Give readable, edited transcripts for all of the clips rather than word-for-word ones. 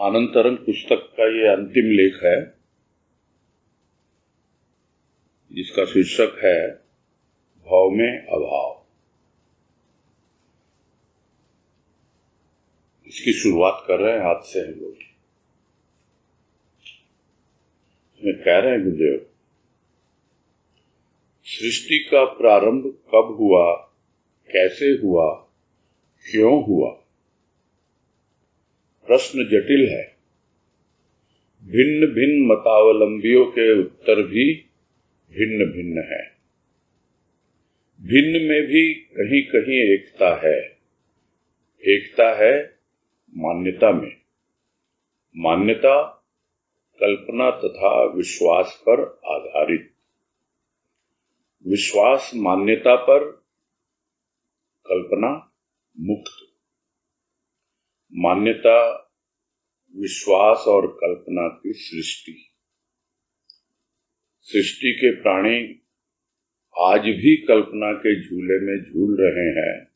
आनंद तरंग पुस्तक का ये अंतिम लेख है, जिसका शीर्षक है भाव में अभाव। इसकी शुरुआत कर रहे हैं आज से हम लोग। कह रहे हैं गुरुदेव, सृष्टि का प्रारंभ कब हुआ, कैसे हुआ, क्यों हुआ? प्रश्न जटिल है। भिन्न भिन्न मतावलंबियों के उत्तर भी भिन्न भिन्न है। भिन्न में भी कहीं कहीं एकता है। एकता है मान्यता में। मान्यता कल्पना तथा विश्वास पर आधारित। विश्वास मान्यता पर, कल्पना मुक्त। मान्यता विश्वास और कल्पना की सृष्टि। सृष्टि के प्राणी आज भी कल्पना के झूले में झूल रहे हैं।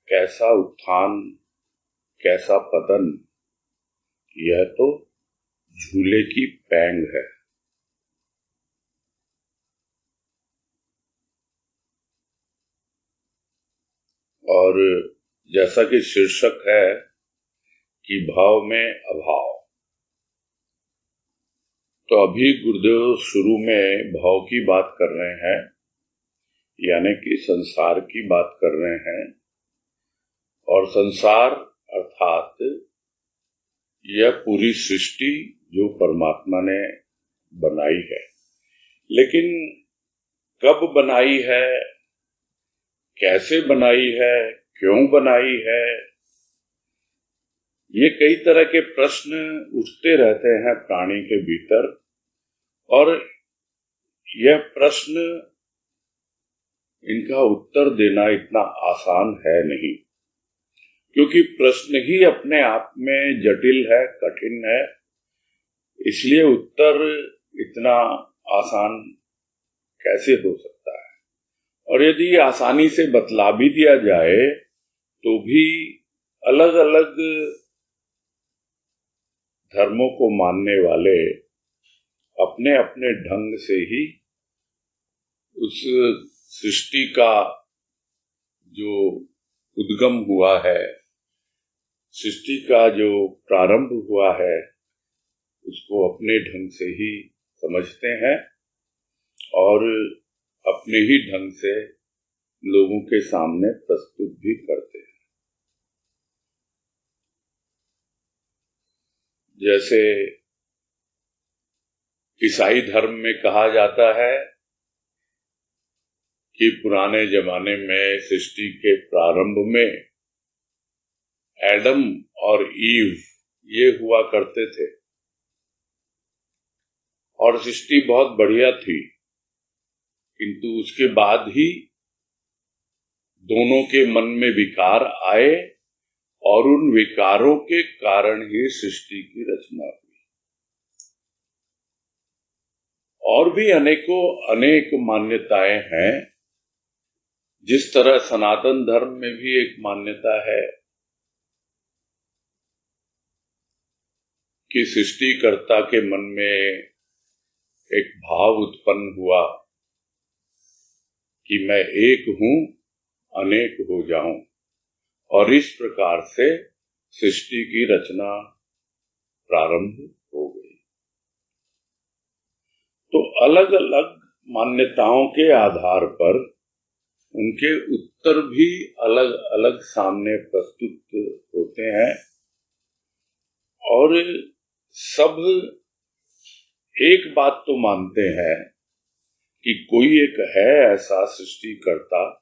कैसा उत्थान, कैसा पतन, यह तो झूले की पैंग है। और जैसा कि शीर्षक है कि भाव में अभाव, तो अभी गुरुदेव शुरू में भाव की बात कर रहे हैं, यानी कि संसार की बात कर रहे हैं। और संसार अर्थात यह पूरी सृष्टि जो परमात्मा ने बनाई है। लेकिन कब बनाई है, कैसे बनाई है, क्यों बनाई है, ये कई तरह के प्रश्न उठते रहते हैं प्राणी के भीतर। और यह प्रश्न, इनका उत्तर देना इतना आसान है नहीं, क्योंकि प्रश्न ही अपने आप में जटिल है, कठिन है। इसलिए उत्तर इतना आसान कैसे हो सकता है। और यदि आसानी से बतला भी दिया जाए तो भी अलग अलग धर्मों को मानने वाले अपने अपने ढंग से ही उस सृष्टि का जो उद्गम हुआ है, सृष्टि का जो प्रारंभ हुआ है, उसको अपने ढंग से ही समझते हैं और अपने ही ढंग से लोगों के सामने प्रस्तुत भी करते हैं। जैसे ईसाई धर्म में कहा जाता है कि पुराने जमाने में सृष्टि के प्रारंभ में एडम और ईव ये हुआ करते थे और सृष्टि बहुत बढ़िया थी, किंतु उसके बाद ही दोनों के मन में विकार आए और उन विकारों के कारण ही सृष्टि की रचना हुई। और भी अनेक मान्यताएं हैं। जिस तरह सनातन धर्म में भी एक मान्यता है कि सृष्टिकर्ता के मन में एक भाव उत्पन्न हुआ कि मैं एक हूं, अनेक हो जाऊं, और इस प्रकार से सृष्टि की रचना प्रारंभ हो गई। तो अलग अलग मान्यताओं के आधार पर उनके उत्तर भी अलग अलग सामने प्रस्तुत होते हैं। और सब एक बात तो मानते हैं कि कोई एक है ऐसा सृष्टिकर्ता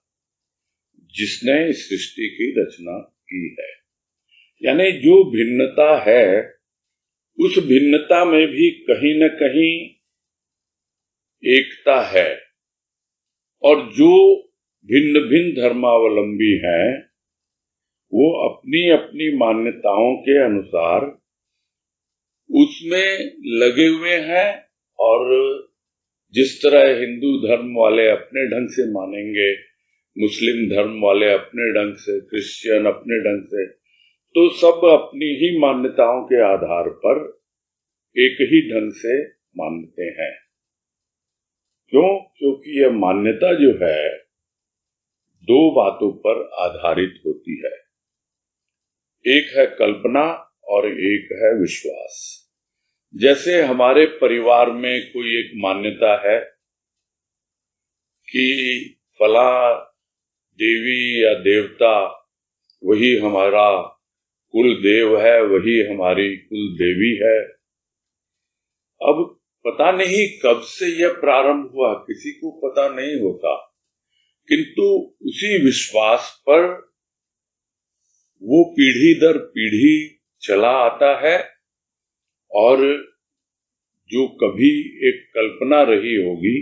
जिसने इस सृष्टि की रचना की है। यानी जो भिन्नता है, उस भिन्नता में भी कहीं न कहीं एकता है। और जो भिन्न भिन्न धर्मावलंबी हैं, वो अपनी अपनी मान्यताओं के अनुसार उसमें लगे हुए हैं। और जिस तरह हिंदू धर्म वाले अपने ढंग से मानेंगे, मुस्लिम धर्म वाले अपने ढंग से, क्रिश्चियन अपने ढंग से, तो सब अपनी ही मान्यताओं के आधार पर एक ही ढंग से मानते हैं। क्यों? क्योंकि यह मान्यता जो है दो बातों पर आधारित होती है, एक है कल्पना और एक है विश्वास। जैसे हमारे परिवार में कोई एक मान्यता है कि फला देवी या देवता वही हमारा कुल देव है, वही हमारी कुल देवी है। अब पता नहीं कब से यह प्रारंभ हुआ, किसी को पता नहीं होता, किंतु उसी विश्वास पर वो पीढ़ी दर पीढ़ी चला आता है और जो कभी एक कल्पना रही होगी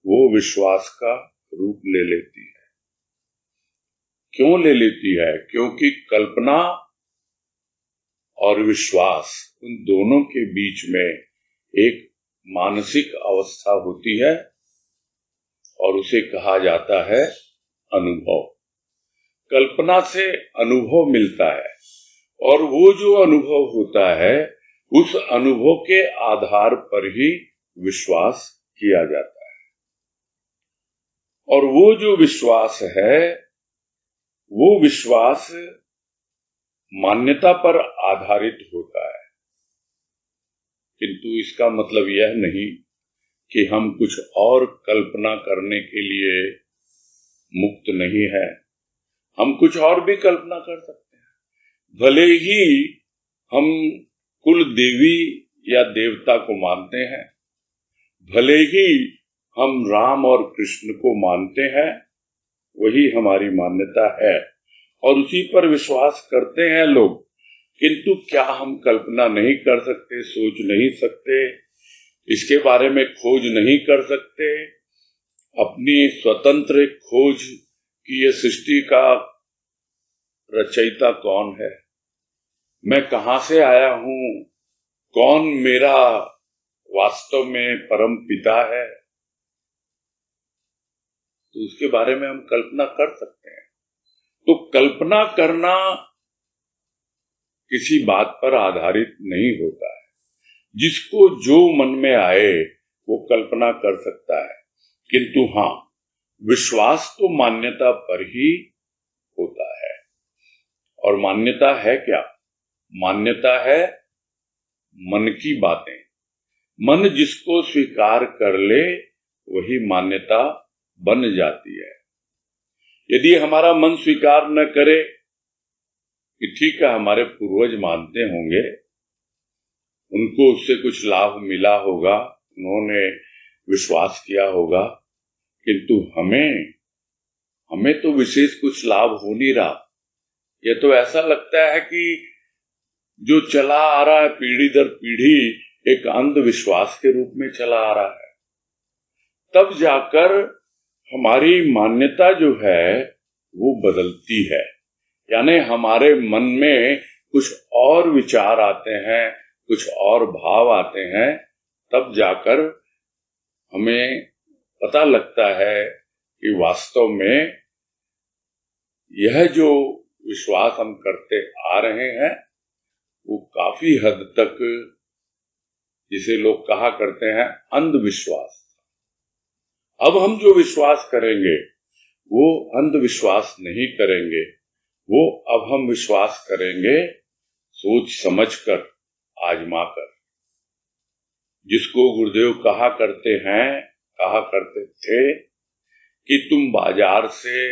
वो विश्वास का रूप ले लेती है। क्यों ले लेती है? क्योंकि कल्पना और विश्वास उन दोनों के बीच में एक मानसिक अवस्था होती है और उसे कहा जाता है अनुभव। कल्पना से अनुभव मिलता है और वो जो अनुभव होता है उस अनुभव के आधार पर ही विश्वास किया जाता है। और वो जो विश्वास है वो विश्वास मान्यता पर आधारित होता है, किंतु इसका मतलब यह नहीं कि हम कुछ और कल्पना करने के लिए मुक्त नहीं है। हम कुछ और भी कल्पना कर सकते हैं। भले ही हम कुल देवी या देवता को मानते हैं, भले ही हम राम और कृष्ण को मानते हैं, वही हमारी मान्यता है और उसी पर विश्वास करते हैं लोग, किंतु क्या हम कल्पना नहीं कर सकते, सोच नहीं सकते, इसके बारे में खोज नहीं कर सकते, अपनी स्वतंत्र खोज कि ये सृष्टि का रचयिता कौन है, मैं कहां से आया हूं, कौन मेरा वास्तव में परम पिता है, तो उसके बारे में हम कल्पना कर सकते हैं। तो कल्पना करना किसी बात पर आधारित नहीं होता है। जिसको जो मन में आए वो कल्पना कर सकता है, किंतु हाँ, विश्वास तो मान्यता पर ही होता है। और मान्यता है क्या? मान्यता है मन की बातें। मन जिसको स्वीकार कर ले वही मान्यता बन जाती है। यदि हमारा मन स्वीकार न करे कि ठीक है हमारे पूर्वज मानते होंगे, उनको उससे कुछ लाभ मिला होगा, उन्होंने विश्वास किया होगा, किंतु हमें तो विशेष कुछ लाभ हो नहीं रहा। यह तो ऐसा लगता है कि जो चला आ रहा है पीढ़ी दर पीढ़ी एक अंधविश्वास के रूप में चला आ रहा है। तब जाकर हमारी मान्यता जो है वो बदलती है, यानी हमारे मन में कुछ और विचार आते हैं, कुछ और भाव आते हैं, तब जाकर हमें पता लगता है कि वास्तव में यह जो विश्वास हम करते आ रहे हैं वो काफी हद तक, जिसे लोग कहा करते हैं, अंधविश्वास। अब हम जो विश्वास करेंगे वो अंधविश्वास नहीं करेंगे, वो अब हम विश्वास करेंगे सोच समझकर, आजमाकर। जिसको गुरुदेव कहा करते थे कि तुम बाजार से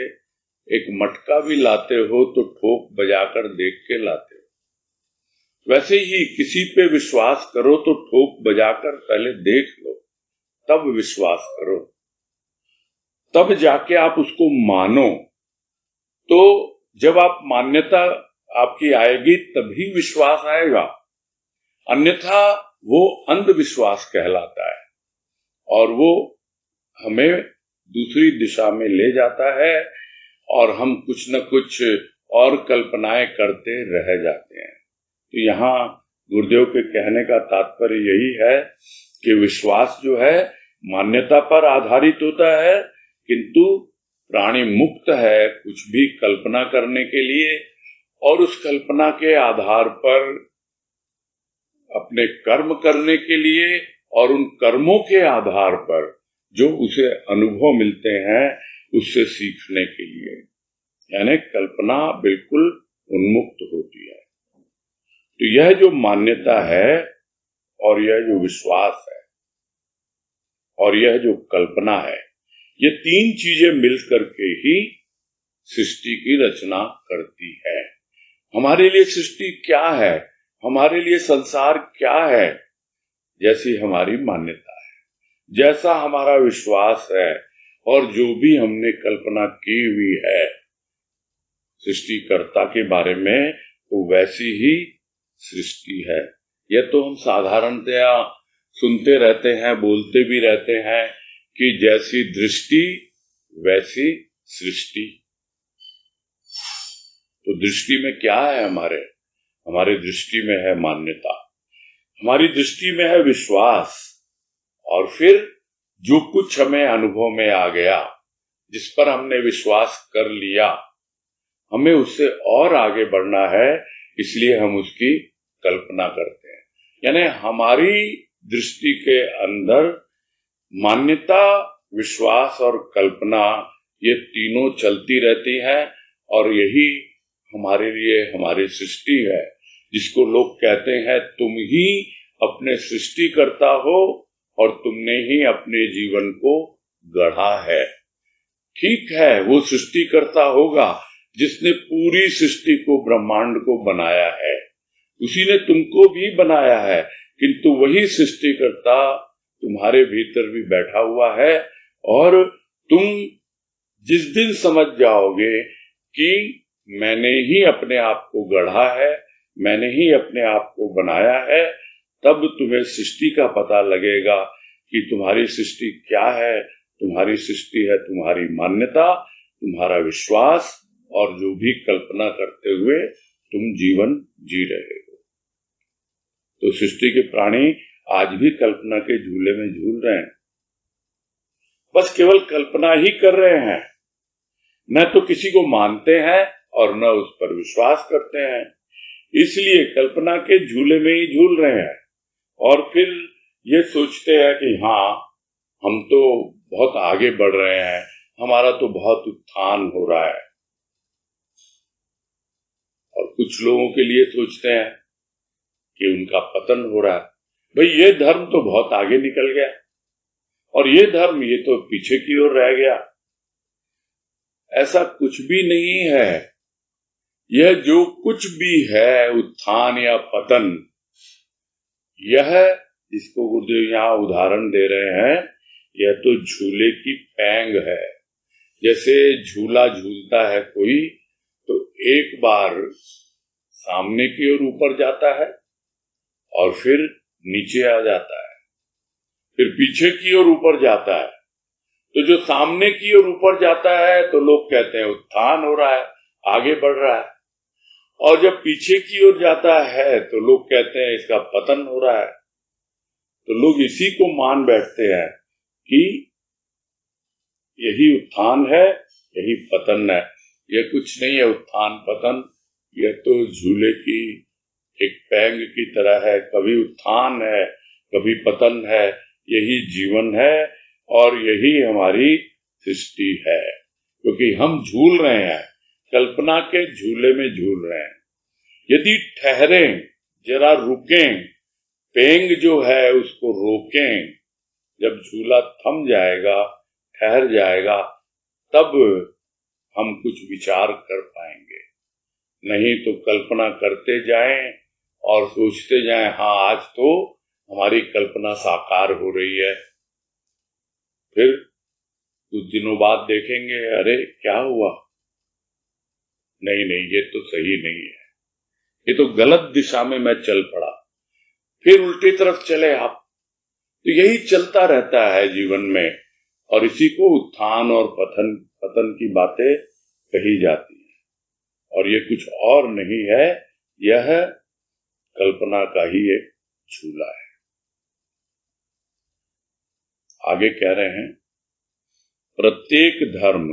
एक मटका भी लाते हो तो ठोक बजाकर देख के लाते हो, वैसे ही किसी पे विश्वास करो तो ठोक बजाकर पहले देख लो, तब विश्वास करो, तब जाके आप उसको मानो। तो जब आप मान्यता आपकी आएगी तभी विश्वास आएगा, अन्यथा वो अंधविश्वास कहलाता है और वो हमें दूसरी दिशा में ले जाता है और हम कुछ न कुछ और कल्पनाएं करते रह जाते हैं। तो यहाँ गुरुदेव के कहने का तात्पर्य यही है कि विश्वास जो है मान्यता पर आधारित होता है, किंतु प्राणी मुक्त है कुछ भी कल्पना करने के लिए और उस कल्पना के आधार पर अपने कर्म करने के लिए और उन कर्मों के आधार पर जो उसे अनुभव मिलते हैं उससे सीखने के लिए, यानी कल्पना बिल्कुल उन्मुक्त होती है। तो यह जो मान्यता है और यह जो विश्वास है और यह जो कल्पना है, ये तीन चीजें मिलकर के ही सृष्टि की रचना करती है। हमारे लिए सृष्टि क्या है, हमारे लिए संसार क्या है? जैसी हमारी मान्यता है, जैसा हमारा विश्वास है और जो भी हमने कल्पना की हुई है सृष्टिकर्ता के बारे में, तो वैसी ही सृष्टि है। यह तो हम साधारणतया सुनते रहते हैं, बोलते भी रहते हैं कि जैसी दृष्टि वैसी सृष्टि। तो दृष्टि में क्या है? हमारे दृष्टि में है मान्यता, हमारी दृष्टि में है विश्वास, और फिर जो कुछ हमें अनुभव में आ गया, जिस पर हमने विश्वास कर लिया, हमें उससे और आगे बढ़ना है, इसलिए हम उसकी कल्पना करते हैं। यानी हमारी दृष्टि के अंदर मान्यता, विश्वास और कल्पना, ये तीनों चलती रहती हैं, और यही हमारे लिए हमारी सृष्टि है, जिसको लोग कहते हैं तुम ही अपने सृष्टि करता हो और तुमने ही अपने जीवन को गढ़ा है। ठीक है, वो सृष्टि करता होगा जिसने पूरी सृष्टि को, ब्रह्मांड को बनाया है, उसी ने तुमको भी बनाया है, किंतु वही सृष्टिकर्ता तुम्हारे भीतर भी बैठा हुआ है। और तुम जिस दिन समझ जाओगे कि मैंने ही अपने आप को गढ़ा है, मैंने ही अपने आप को बनाया है, तब तुम्हें सृष्टि का पता लगेगा कि तुम्हारी सृष्टि क्या है। तुम्हारी सृष्टि है तुम्हारी मान्यता, तुम्हारा विश्वास, और जो भी कल्पना करते हुए तुम जीवन जी रहे हो। तो सृष्टि के प्राणी आज भी कल्पना के झूले में झूल रहे हैं, बस केवल कल्पना ही कर रहे हैं, न तो किसी को मानते हैं और न उस पर विश्वास करते हैं, इसलिए कल्पना के झूले में ही झूल रहे हैं। और फिर ये सोचते हैं कि हाँ, हम तो बहुत आगे बढ़ रहे हैं, हमारा तो बहुत उत्थान हो रहा है। और कुछ लोगों के लिए सोचते हैं कि उनका पतन हो रहा है। भाई, ये धर्म तो बहुत आगे निकल गया और ये धर्म, ये तो पीछे की ओर रह गया। ऐसा कुछ भी नहीं है। यह जो कुछ भी है, उत्थान या पतन, यह जिसको गुरुदेव यहाँ उदाहरण दे रहे हैं, यह तो झूले की पैंग है। जैसे झूला झूलता है कोई, तो एक बार सामने की ओर ऊपर जाता है और फिर नीचे आ जाता है, फिर पीछे की ओर ऊपर जाता है। तो जो सामने की ओर ऊपर जाता है तो लोग कहते हैं उत्थान हो रहा है, आगे बढ़ रहा है, और जब पीछे की ओर जाता है तो लोग कहते हैं इसका पतन हो रहा है। तो लोग इसी को मान बैठते हैं कि यही उत्थान है, यही पतन है। यह कुछ नहीं है उत्थान पतन, यह तो झूले की एक पैंग की तरह है। कभी उत्थान है, कभी पतन है, यही जीवन है और यही हमारी सृष्टि है। क्योंकि हम झूल रहे हैं, कल्पना के झूले में झूल रहे हैं। यदि ठहरें, जरा रुकें, पेंग जो है उसको रोकें, जब झूला थम जाएगा, ठहर जाएगा, तब हम कुछ विचार कर पाएंगे। नहीं तो कल्पना करते जाएं और सोचते जाएं हाँ आज तो हमारी कल्पना साकार हो रही है, फिर कुछ दिनों बाद देखेंगे अरे क्या हुआ, नहीं नहीं ये तो सही नहीं है, ये तो गलत दिशा में मैं चल पड़ा, फिर उल्टी तरफ चले आप। तो यही चलता रहता है जीवन में, और इसी को उत्थान और पतन की बातें कही जाती है। और ये कुछ और नहीं है, यह कल्पना का ही एक झूला है। आगे कह रहे हैं, प्रत्येक धर्म,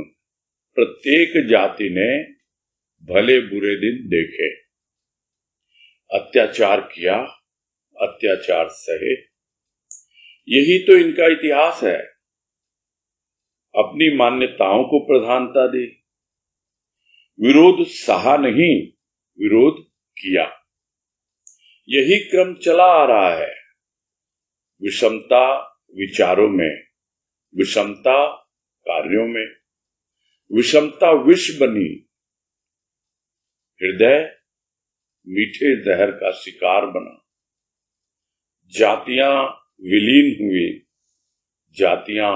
प्रत्येक जाति ने भले बुरे दिन देखे। अत्याचार किया, अत्याचार सहे, यही तो इनका इतिहास है। अपनी मान्यताओं को प्रधानता दी, विरोध सहा नहीं, विरोध किया। यही क्रम चला आ रहा है। विषमता विचारों में, विषमता कार्यों में, विषमता विष बनी। हृदय मीठे जहर का शिकार बना। जातियां विलीन हुई, जातियां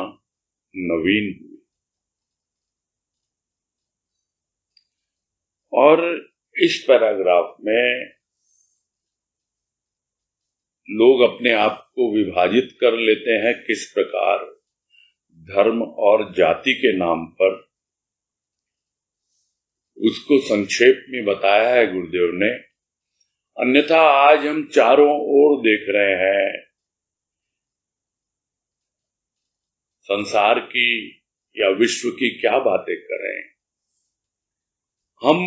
नवीन हुई। और इस पैराग्राफ में लोग अपने आप को विभाजित कर लेते हैं किस प्रकार, धर्म और जाति के नाम पर। उसको संक्षेप में बताया है गुरुदेव ने। अन्यथा आज हम चारों ओर देख रहे हैं, संसार की या विश्व की क्या बातें करें। हम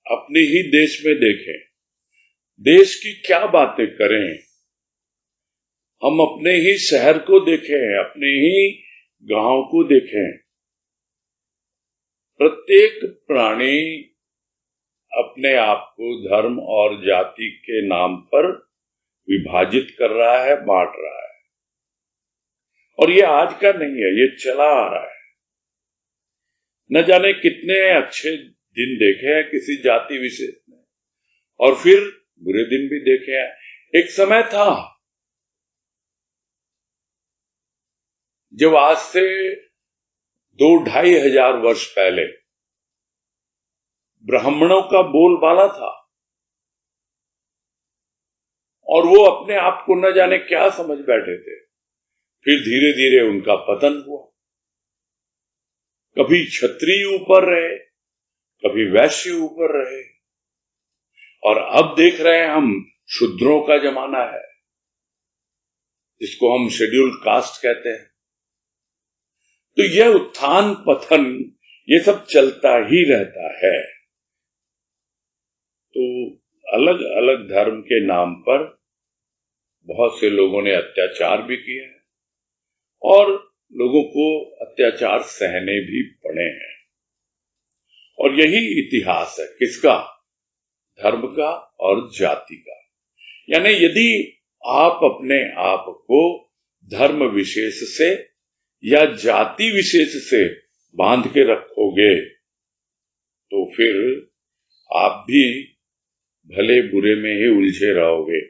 अपने ही देश में देखें, देश की क्या बातें करें। हम अपने ही शहर को देखें, अपने ही गांव को देखें। प्रत्येक प्राणी अपने आप को धर्म और जाति के नाम पर विभाजित कर रहा है, बांट रहा है। और ये आज का नहीं है, ये चला आ रहा है। न जाने कितने अच्छे दिन देखे हैं किसी जाति विशेष ने, और फिर बुरे दिन भी देखे हैं। एक समय था जब आज से 2-2.5 हजार वर्ष पहले ब्राह्मणों का बोलबाला था, और वो अपने आप को न जाने क्या समझ बैठे थे। फिर धीरे धीरे उनका पतन हुआ। कभी क्षत्रिय ऊपर रहे, कभी वैश्य ऊपर रहे, और अब देख रहे हैं हम शूद्रों का जमाना है, जिसको हम शेड्यूल कास्ट कहते हैं। तो यह उत्थान पतन, ये सब चलता ही रहता है। तो अलग अलग धर्म के नाम पर बहुत से लोगों ने अत्याचार भी किया है, और लोगों को अत्याचार सहने भी पड़े हैं। और यही इतिहास है किसका? धर्म का और जाति का। यानी यदि आप अपने आप को धर्म विशेष से या जाति विशेष से बांध के रखोगे, तो फिर आप भी भले बुरे में ही उलझे रहोगे।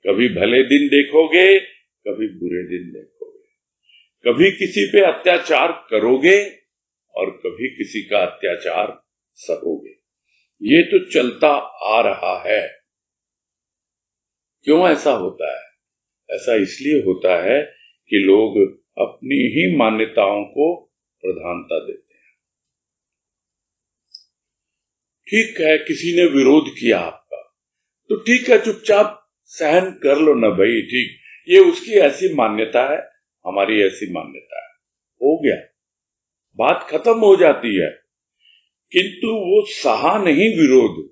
कभी भले दिन देखोगे, कभी बुरे दिन देखोगे। कभी किसी पे अत्याचार करोगे और कभी किसी का अत्याचार सहोगे। ये तो चलता आ रहा है। क्यों ऐसा होता है? ऐसा इसलिए होता है कि लोग अपनी ही मान्यताओं को प्रधानता देते हैं। ठीक है, किसी ने विरोध किया आपका, तो ठीक है, चुपचाप सहन कर लो ना भाई। ठीक, ये उसकी ऐसी मान्यता है, हमारी ऐसी मान्यता है, हो गया, बात खत्म हो जाती है। किंतु वो सहा नहीं विरोध।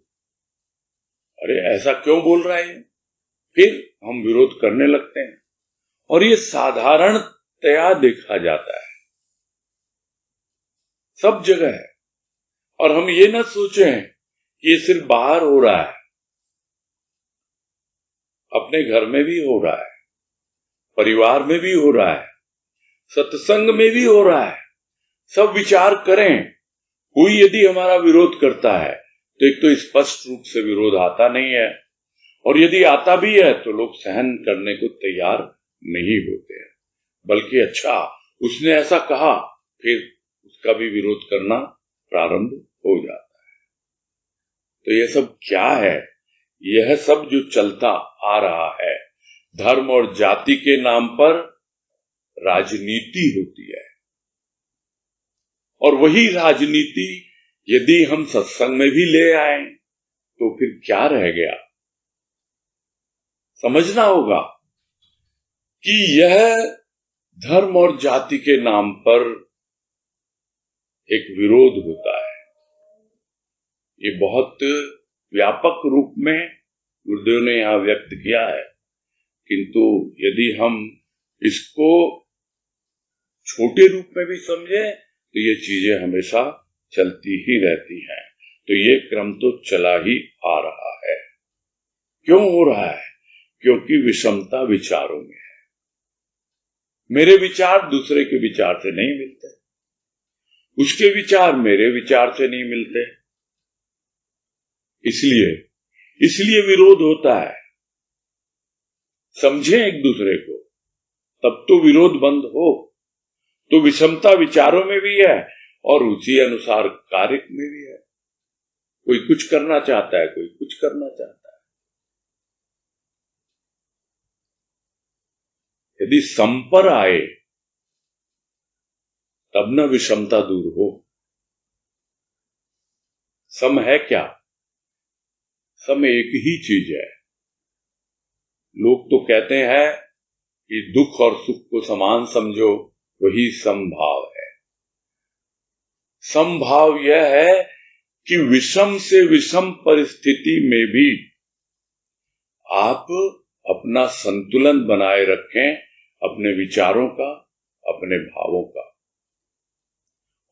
अरे ऐसा क्यों बोल रहे हैं? फिर हम विरोध करने लगते हैं, और ये साधारणतया देखा जाता है, सब जगह है। और हम ये ना सोचें कि ये सिर्फ बाहर हो रहा है, अपने घर में भी हो रहा है, परिवार में भी हो रहा है, सत्संग में भी हो रहा है। सब विचार करें, कोई यदि हमारा विरोध करता है तो एक तो स्पष्ट रूप से विरोध आता नहीं है, और यदि आता भी है तो लोग सहन करने को तैयार नहीं होते हैं। बल्कि अच्छा, उसने ऐसा कहा, फिर उसका भी विरोध करना प्रारंभ हो जाता है। तो यह सब क्या है? यह सब जो चलता आ रहा है, धर्म और जाति के नाम पर राजनीति होती है। और वही राजनीति यदि हम सत्संग में भी ले आए तो फिर क्या रह गया? समझना होगा कि यह धर्म और जाति के नाम पर एक विरोध होता है। ये बहुत व्यापक रूप में गुरुदेव ने यहाँ व्यक्त किया है, किंतु यदि हम इसको छोटे रूप में भी समझे तो ये चीजें हमेशा चलती ही रहती हैं। तो ये क्रम तो चला ही आ रहा है। क्यों हो रहा है? क्योंकि विषमता विचारों में है। मेरे विचार दूसरे के विचार से नहीं मिलते, उसके विचार मेरे विचार से नहीं मिलते, इसलिए विरोध होता है। समझें एक दूसरे को, तब तो विरोध बंद हो। तो विषमता विचारों में भी है और उसी अनुसार कार्य में भी है। कोई कुछ करना चाहता है, कोई कुछ करना चाहता है। यदि सम पर आए तब न विषमता दूर हो। सम है क्या? सम एक ही चीज है। लोग तो कहते हैं कि दुख और सुख को समान समझो, वही समभाव है। समभाव यह है कि विषम से विषम परिस्थिति में भी आप अपना संतुलन बनाए रखें, अपने विचारों का, अपने भावों का।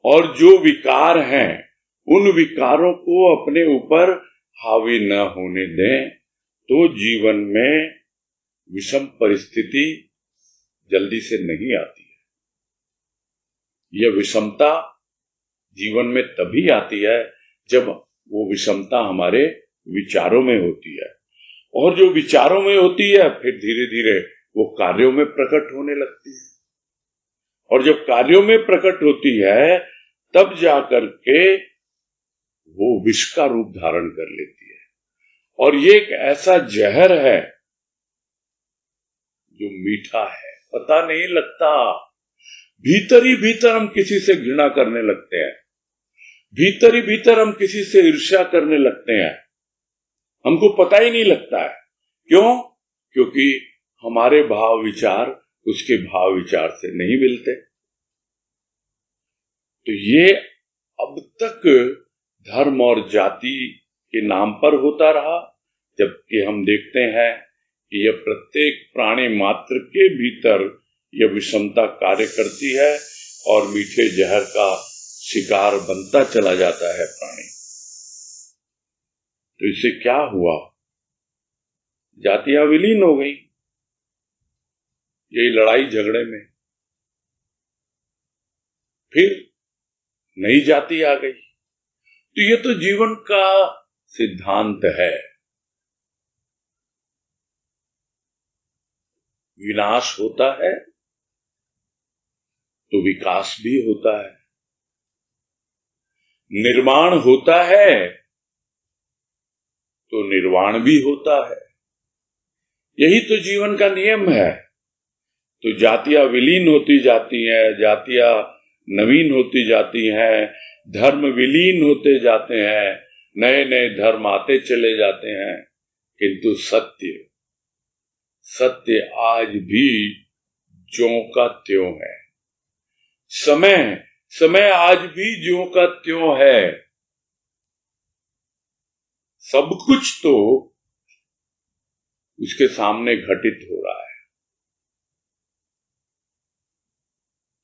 और जो विकार हैं उन विकारों को अपने ऊपर हावी न होने दें, तो जीवन में विषम परिस्थिति जल्दी से नहीं आती है। यह विषमता जीवन में तभी आती है जब वो विषमता हमारे विचारों में होती है, और जो विचारों में होती है फिर धीरे धीरे वो कार्यों में प्रकट होने लगती है, और जब कार्यों में प्रकट होती है तब जाकर के वो विष का रूप धारण कर लेती है। और ये एक ऐसा जहर है जो मीठा है, पता नहीं लगता। भीतर ही भीतर हम किसी से घृणा करने लगते हैं, भीतर ही भीतर हम किसी से ईर्ष्या करने लगते हैं, हमको पता ही नहीं लगता है। क्यों? क्योंकि हमारे भाव विचार उसके भाव विचार से नहीं मिलते। तो ये अब तक धर्म और जाति के नाम पर होता रहा, जबकि हम देखते हैं कि यह प्रत्येक प्राणी मात्र के भीतर यह विषमता कार्य करती है और मीठे जहर का शिकार बनता चला जाता है प्राणी। तो इससे क्या हुआ? जातियां विलीन हो गई यही लड़ाई झगड़े में। फिर नई जाति आ गई। तो ये तो जीवन का सिद्धांत है। विनाश होता है तो विकास भी होता है, निर्माण होता है तो निर्वाण भी होता है। यही तो जीवन का नियम है। तो जातियां विलीन होती जाती हैं, जातियां नवीन होती जाती हैं, धर्म विलीन होते जाते हैं, नए नए धर्म आते चले जाते हैं, किंतु सत्य आज भी ज्यों का त्यों है। समय आज भी ज्यों का त्यों है। सब कुछ तो उसके सामने घटित हो रहा है,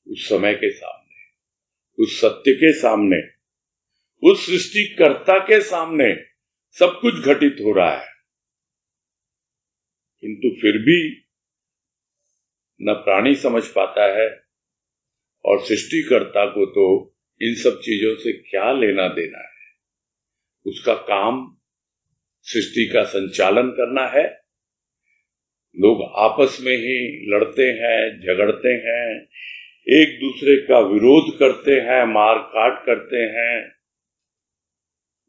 उस समय के सामने, उस सत्य के सामने, उस सृष्टिकर्ता के सामने सब कुछ घटित हो रहा है। किंतु फिर भी न प्राणी समझ पाता है, और सृष्टिकर्ता को तो इन सब चीजों से क्या लेना देना है। उसका काम सृष्टि का संचालन करना है। लोग आपस में ही लड़ते हैं, झगड़ते हैं, एक दूसरे का विरोध करते हैं, मार काट करते हैं।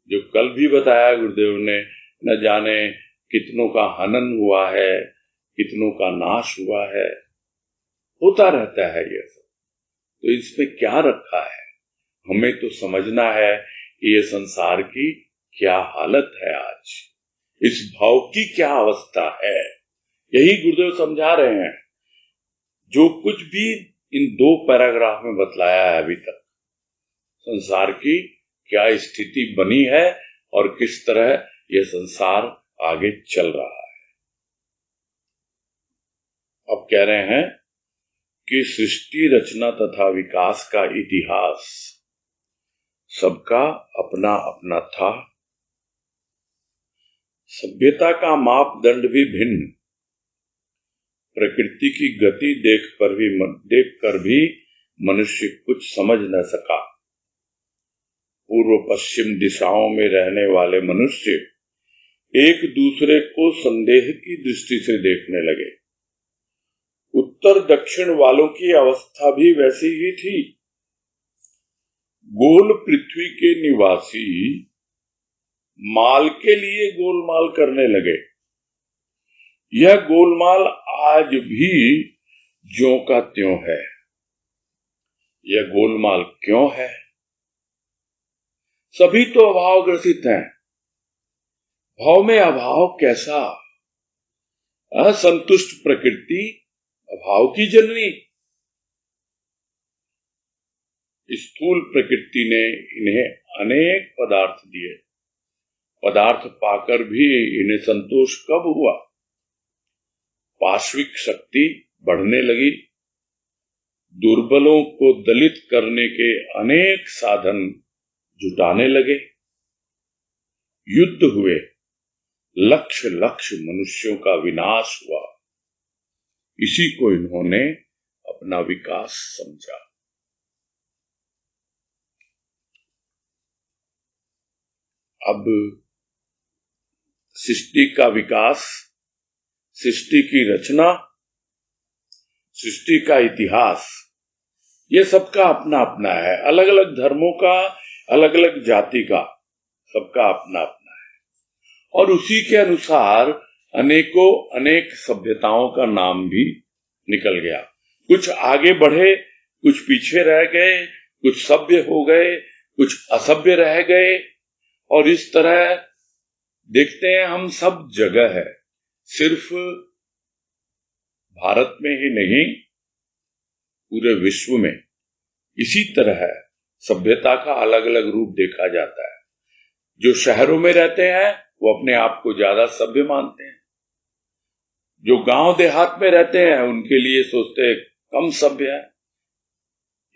जो कल भी बताया गुरुदेव ने, न जाने कितनों का हनन हुआ है, कितनों का नाश हुआ है, होता रहता है ये सब। तो इसमें क्या रखा है? हमें तो समझना है कि ये संसार की क्या हालत है आज, इस भाव की क्या अवस्था है। यही गुरुदेव समझा रहे हैं। जो कुछ भी इन 2 पैराग्राफ में बतलाया है अभी तक, संसार की क्या स्थिति बनी है और किस तरह यह संसार आगे चल रहा है। अब कह रहे हैं कि सृष्टि रचना तथा विकास का इतिहास सबका अपना अपना था। सभ्यता का मापदंड भी भिन्न, प्रकृति की गति देखकर भी मनुष्य कुछ समझ न सका। पूर्व पश्चिम दिशाओं में रहने वाले मनुष्य एक दूसरे को संदेह की दृष्टि से देखने लगे। उत्तर दक्षिण वालों की अवस्था भी वैसी ही थी। गोल पृथ्वी के निवासी माल के लिए गोलमाल करने लगे। यह गोलमाल आज भी ज्यों का त्यों है। यह गोलमाल क्यों है? सभी तो अभाव ग्रसित हैं। भाव में अभाव कैसा? असंतुष्ट प्रकृति अभाव की जननी। स्थूल प्रकृति ने इन्हें अनेक पदार्थ दिए। पदार्थ पाकर भी इन्हें संतोष कब हुआ? पाश्विक शक्ति बढ़ने लगी। दुर्बलों को दलित करने के अनेक साधन जुटाने लगे। युद्ध हुए, लक्ष मनुष्यों का विनाश हुआ। इसी को इन्होंने अपना विकास समझा। अब सृष्टि का विकास, सृष्टि की रचना, सृष्टि का इतिहास, ये सबका अपना अपना है। अलग अलग धर्मों का, अलग अलग जाति का, सबका अपना अपना है। और उसी के अनुसार अनेक सभ्यताओं का नाम भी निकल गया। कुछ आगे बढ़े, कुछ पीछे रह गए, कुछ सभ्य हो गए, कुछ असभ्य रह गए। और इस तरह देखते हैं हम सब जगह है, सिर्फ भारत में ही नहीं, पूरे विश्व में इसी तरह सभ्यता का अलग अलग रूप देखा जाता है। जो शहरों में रहते हैं वो अपने आप को ज्यादा सभ्य मानते हैं। जो गांव देहात में रहते हैं उनके लिए सोचते हैं कम सभ्य है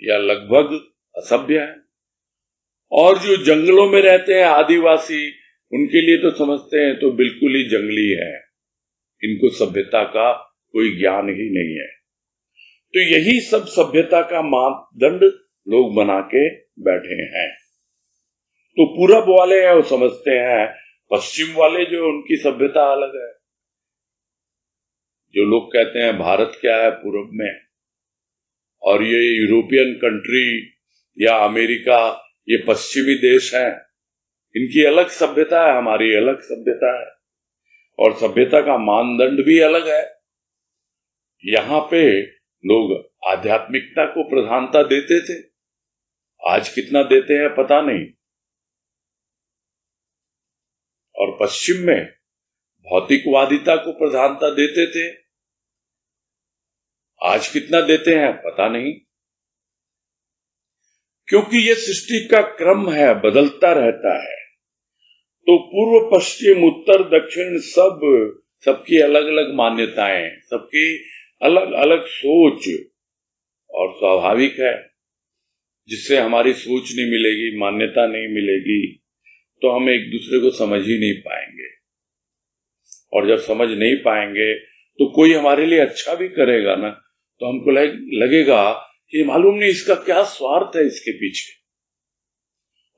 या लगभग असभ्य है। और जो जंगलों में रहते हैं आदिवासी, उनके लिए तो समझते हैं तो बिल्कुल ही जंगली है, इनको सभ्यता का कोई ज्ञान ही नहीं है। तो यही सब सभ्यता का मापदंड लोग बना के बैठे हैं। तो पूरब वाले हैं वो समझते हैं, पश्चिम वाले जो उनकी सभ्यता अलग है। जो लोग कहते हैं भारत क्या है पूरब में, और ये यूरोपियन कंट्री या अमेरिका ये पश्चिमी देश हैं, इनकी अलग सभ्यता है, हमारी अलग सभ्यता है, और सभ्यता का मानदंड भी अलग है। यहाँ पे लोग आध्यात्मिकता को प्रधानता देते थे, आज कितना देते हैं पता नहीं। और पश्चिम में भौतिकवादिता को प्रधानता देते थे, आज कितना देते हैं पता नहीं। क्योंकि ये सृष्टि का क्रम है, बदलता रहता है। तो पूर्व पश्चिम उत्तर दक्षिण सबकी अलग अलग मान्यताएं, सबकी अलग अलग सोच, और स्वाभाविक है जिससे हमारी सोच नहीं मिलेगी, मान्यता नहीं मिलेगी, तो हम एक दूसरे को समझ ही नहीं पाएंगे। और जब समझ नहीं पाएंगे तो कोई हमारे लिए अच्छा भी करेगा ना, तो हमको लगेगा कि मालूम नहीं इसका क्या स्वार्थ है इसके पीछे,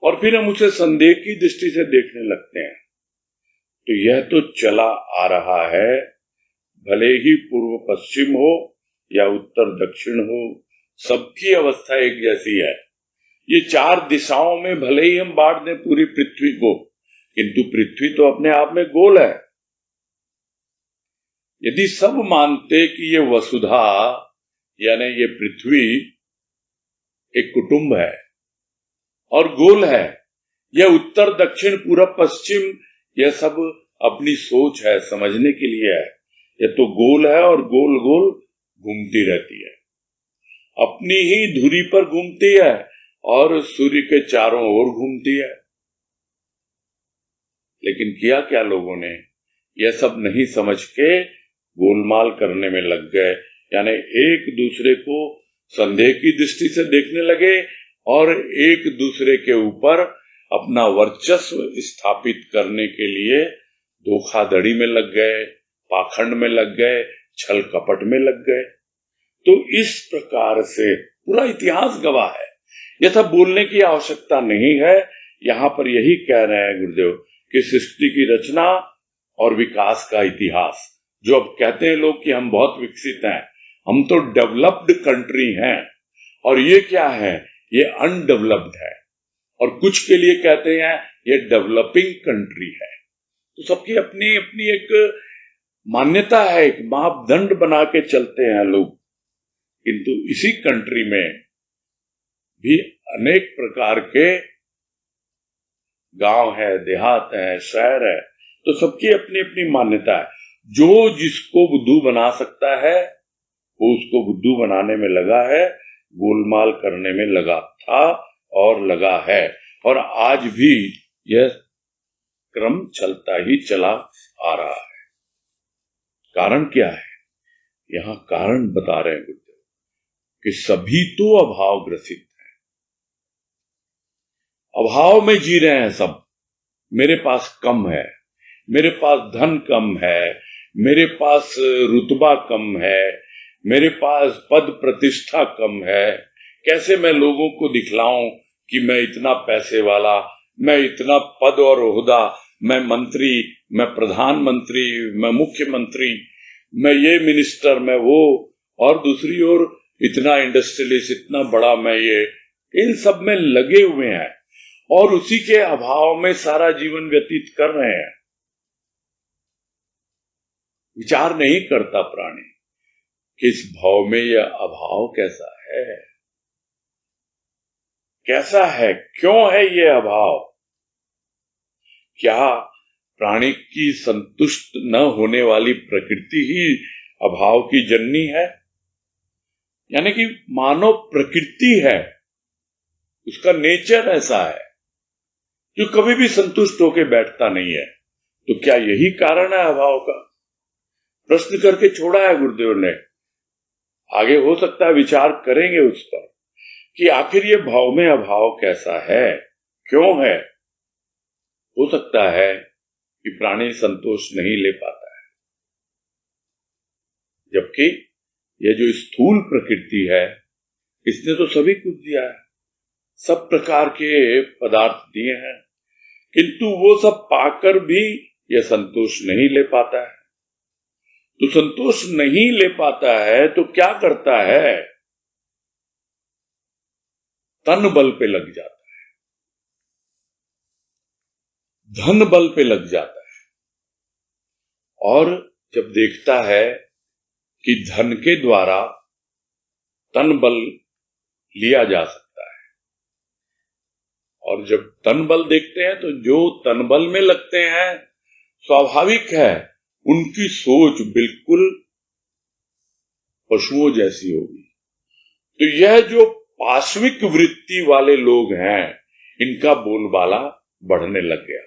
और फिर हम उसे संदेह की दृष्टि से देखने लगते हैं। तो यह तो चला आ रहा है, भले ही पूर्व पश्चिम हो या उत्तर दक्षिण हो, सबकी अवस्था एक जैसी है। ये चार दिशाओं में भले ही हम बांट दें पूरी पृथ्वी को, किंतु पृथ्वी तो अपने आप में गोल है। यदि सब मानते कि ये वसुधा यानी ये पृथ्वी एक कुटुंब है और गोल है, यह उत्तर दक्षिण पूरब पश्चिम, यह सब अपनी सोच है, समझने के लिए है। यह तो गोल है और गोल गोल घूमती रहती है, अपनी ही धुरी पर घूमती है और सूर्य के चारों ओर घूमती है। लेकिन किया क्या लोगों ने, यह सब नहीं समझ के गोलमाल करने में लग गए, यानी एक दूसरे को संदेह की दृष्टि से देखने लगे और एक दूसरे के ऊपर अपना वर्चस्व स्थापित करने के लिए धोखाधड़ी में लग गए, पाखंड में लग गए, छल कपट में लग गए। तो इस प्रकार से पूरा इतिहास गवाह है। यह सब बोलने की आवश्यकता नहीं है। यहाँ पर यही कह रहे हैं गुरुदेव कि सृष्टि की रचना और विकास का इतिहास, जो अब कहते हैं लोग कि हम बहुत विकसित हैं, हम तो डेवलप्ड कंट्री हैं, और ये क्या है, ये अनडेवलप्ड है, और कुछ के लिए कहते हैं ये डेवलपिंग कंट्री है। तो सबकी अपनी अपनी एक मान्यता है, एक मापदंड बना के चलते हैं लोग। किंतु इसी कंट्री में भी अनेक प्रकार के गांव है, देहात है, शहर है, तो सबकी अपनी अपनी मान्यता है। जो जिसको बुद्धू बना सकता है वो उसको बुद्धू बनाने में लगा है, गोलमाल करने में लगा था और लगा है, और आज भी यह क्रम चलता ही चला आ रहा है। कारण क्या है? यहाँ कारण बता रहे हैं गुरुदेव कि सभी तो अभाव ग्रसित हैं, अभाव में जी रहे हैं सब। मेरे पास कम है, मेरे पास धन कम है, मेरे पास रुतबा कम है, मेरे पास पद प्रतिष्ठा कम है, कैसे मैं लोगों को दिखलाऊं कि मैं इतना पैसे वाला, मैं इतना पद और ओहदा, मैं मंत्री, मैं प्रधानमंत्री, मैं मुख्यमंत्री, मैं ये मिनिस्टर, मैं वो, और दूसरी ओर इतना इंडस्ट्रियलिस्ट, इतना बड़ा मैं ये, इन सब में लगे हुए हैं और उसी के अभाव में सारा जीवन व्यतीत कर रहे हैं। विचार नहीं करता प्राणी कि इस भाव में यह अभाव कैसा है, कैसा है, क्यों है ये अभाव। क्या प्राणी की संतुष्ट न होने वाली प्रकृति ही अभाव की जननी है? यानी कि मानव प्रकृति है, उसका नेचर ऐसा है जो कभी भी संतुष्ट होकर बैठता नहीं है। तो क्या यही कारण है अभाव का? प्रश्न करके छोड़ा है गुरुदेव ने। आगे हो सकता है विचार करेंगे उस पर कि आखिर ये भाव में अभाव कैसा है, क्यों है। हो सकता है कि प्राणी संतोष नहीं ले पाता है, जबकि यह जो स्थूल प्रकृति है इसने तो सभी कुछ दिया है, सब प्रकार के पदार्थ दिए हैं, किंतु वो सब पाकर भी यह संतोष नहीं ले पाता है। तो संतोष नहीं ले पाता है तो क्या करता है? तन बल पे लग जाता है, धन बल पे लग जाता है, और जब देखता है कि धन के द्वारा तन बल लिया जा सकता है, और जब तन बल देखते हैं तो जो तन बल में लगते हैं स्वाभाविक है उनकी सोच बिल्कुल पशुओं जैसी होगी। तो यह जो पाश्विक वृत्ति वाले लोग हैं इनका बोलबाला बढ़ने लग गया,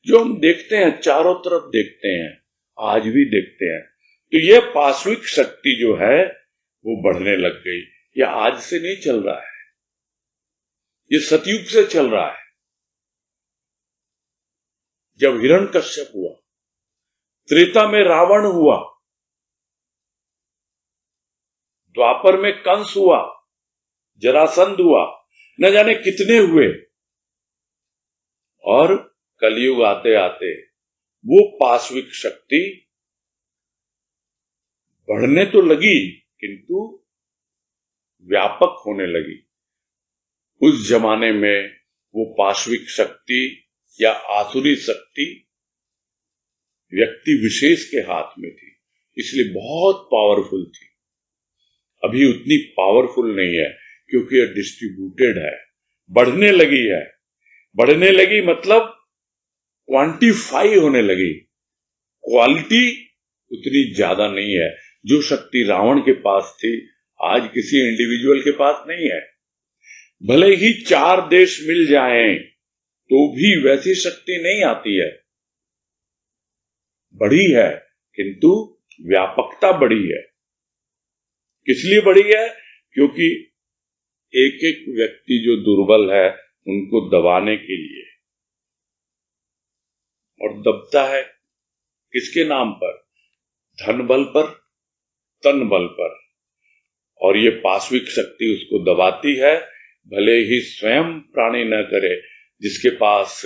जो हम देखते हैं चारों तरफ देखते हैं, आज भी देखते हैं। तो यह पाश्विक शक्ति जो है वो बढ़ने लग गई। यह आज से नहीं चल रहा है, ये सतयुग से चल रहा है। जब हिरण्यकश्यप हुआ, त्रेता में रावण हुआ, द्वापर में कंस हुआ, जरासंध हुआ, न जाने कितने हुए, और कलयुग आते आते वो पाश्विक शक्ति बढ़ने तो लगी किंतु व्यापक होने लगी। उस जमाने में वो पाश्विक शक्ति या आसुरी शक्ति व्यक्ति विशेष के हाथ में थी, इसलिए बहुत पावरफुल थी। अभी उतनी पावरफुल नहीं है क्योंकि यह डिस्ट्रीब्यूटेड है, बढ़ने लगी है। बढ़ने लगी मतलब क्वांटिफाई होने लगी, क्वालिटी उतनी ज्यादा नहीं है। जो शक्ति रावण के पास थी आज किसी इंडिविजुअल के पास नहीं है। भले ही 4 देश मिल जाएं तो भी वैसी शक्ति नहीं आती है। बढ़ी है, किंतु व्यापकता बढ़ी है। किस लिए बढ़ी है? क्योंकि एक एक व्यक्ति जो दुर्बल है उनको दबाने के लिए, और दबता है किसके नाम पर? धन बल पर, तन बल पर। और ये पाश्विक शक्ति उसको दबाती है, भले ही स्वयं प्राणी न करे। जिसके पास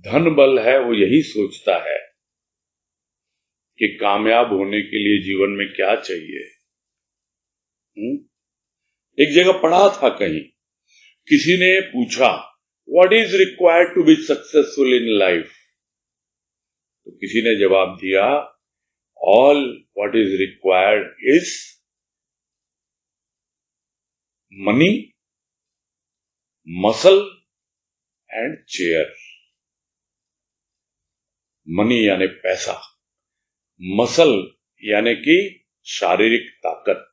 धन बल है वो यही सोचता है कि कामयाब होने के लिए जीवन में क्या चाहिए। एक जगह पढ़ा था कहीं, किसी ने पूछा what is required to be successful in life, तो किसी ने जवाब दिया all what is required is money, muscle and chair. Money यानी पैसा, मसल यानी कि शारीरिक ताकत,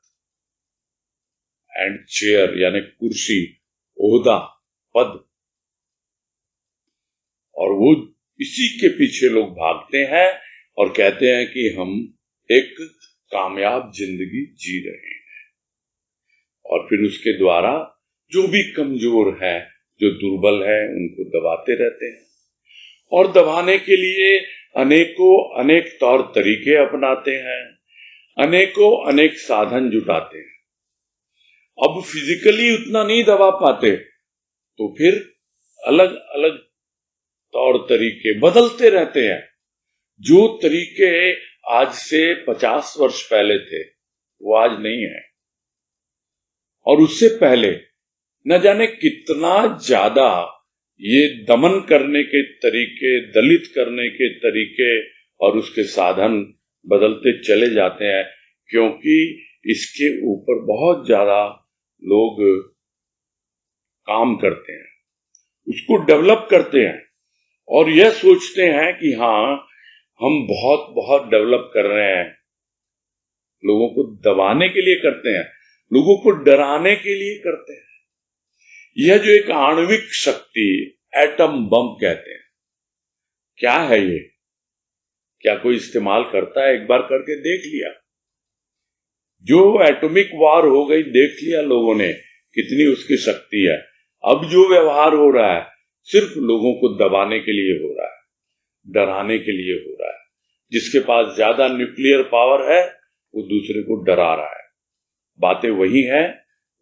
एंड चेयर यानी कुर्सी, ओहदा, पद। और वो इसी के पीछे लोग भागते हैं और कहते हैं कि हम एक कामयाब जिंदगी जी रहे हैं। और फिर उसके द्वारा जो भी कमजोर है, जो दुर्बल है, उनको दबाते रहते हैं। और दबाने के लिए अनेकों अनेक तौर तरीके अपनाते हैं, अनेकों अनेक साधन जुटाते हैं। अब फिजिकली उतना नहीं दबा पाते तो फिर अलग अलग तौर तरीके बदलते रहते हैं। जो तरीके आज से 50 वर्ष पहले थे वो आज नहीं है, और उससे पहले न जाने कितना ज्यादा ये दमन करने के तरीके, दलित करने के तरीके और उसके साधन बदलते चले जाते हैं, क्योंकि इसके ऊपर बहुत ज्यादा लोग काम करते हैं, उसको डेवलप करते हैं और यह सोचते हैं कि हाँ हम बहुत बहुत डेवलप कर रहे हैं। लोगों को दबाने के लिए करते हैं, लोगों को डराने के लिए करते हैं। यह जो एक आणविक शक्ति, एटम बम कहते हैं, क्या है ये? क्या कोई इस्तेमाल करता है? एक बार करके देख लिया। जो एटॉमिक वार हो गई, देख लिया लोगों ने कितनी उसकी शक्ति है। अब जो व्यवहार हो रहा है सिर्फ लोगों को दबाने के लिए हो रहा है, डराने के लिए हो रहा है। जिसके पास ज्यादा न्यूक्लियर पावर है वो दूसरे को डरा रहा है। बातें वही है,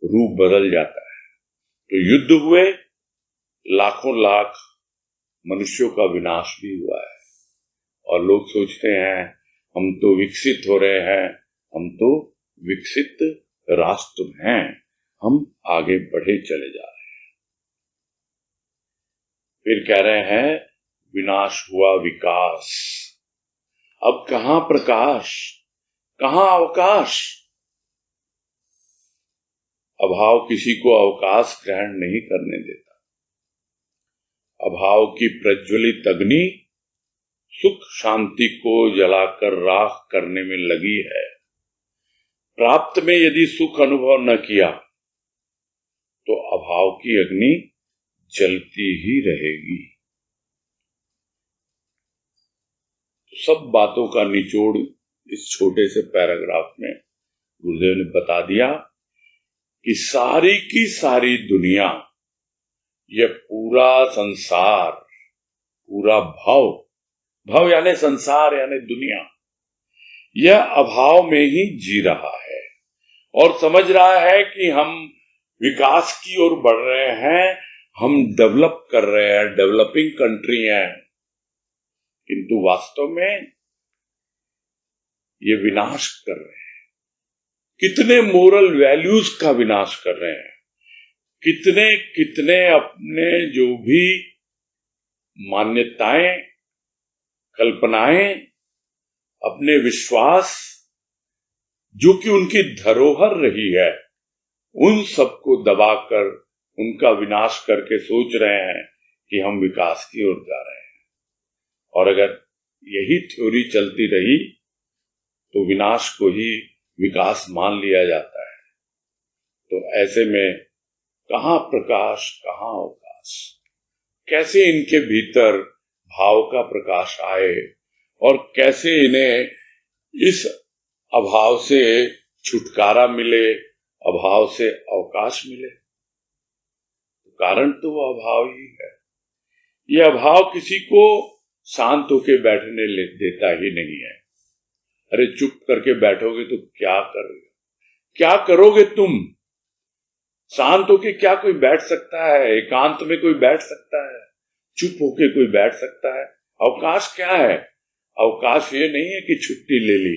रूप बदल जाता है। तो युद्ध हुए, लाखों लाख मनुष्यों का विनाश भी हुआ है, और लोग सोचते हैं हम तो विकसित हो रहे हैं, हम तो विकसित राष्ट्र हैं, हम आगे बढ़े चले जा रहे हैं। फिर कह रहे हैं विनाश हुआ विकास। अब कहां प्रकाश, कहां अवकाश? अभाव किसी को अवकाश ग्रहण नहीं करने देता। अभाव की प्रज्वलित अग्नि सुख शांति को जलाकर राख करने में लगी है। प्राप्त में यदि सुख अनुभव न किया तो अभाव की अग्नि जलती ही रहेगी। तो सब बातों का निचोड़ इस छोटे से पैराग्राफ में गुरुदेव ने बता दिया कि सारी की सारी दुनिया, यह पूरा संसार, पूरा भव, भव यानी संसार यानी दुनिया, यह अभाव में ही जी रहा है और समझ रहा है कि हम विकास की ओर बढ़ रहे हैं, हम डेवलप कर रहे हैं, डेवलपिंग कंट्री हैं। किंतु वास्तव में ये विनाश कर रहे हैं। कितने मोरल वैल्यूज का विनाश कर रहे हैं, कितने कितने अपने जो भी मान्यताएं, कल्पनाएं, अपने विश्वास जो कि उनकी धरोहर रही है, उन सबको दबाकर उनका विनाश करके सोच रहे हैं कि हम विकास की ओर जा रहे हैं। और अगर यही थ्योरी चलती रही तो विनाश को ही विकास मान लिया जाता है। तो ऐसे में कहां प्रकाश, कहां अवकाश? कैसे इनके भीतर भाव का प्रकाश आए और कैसे इन्हें इस अभाव से छुटकारा मिले, अभाव से अवकाश मिले। कारण तो वो अभाव ही है। ये अभाव किसी को शांत होके बैठने देता ही नहीं है। अरे चुप करके बैठोगे तो क्या करोगे, क्या करोगे तुम? शांत होके क्या कोई बैठ सकता है? एकांत में कोई बैठ सकता है? चुप होके कोई बैठ सकता है? अवकाश क्या है? अवकाश ये नहीं है कि छुट्टी ले ली,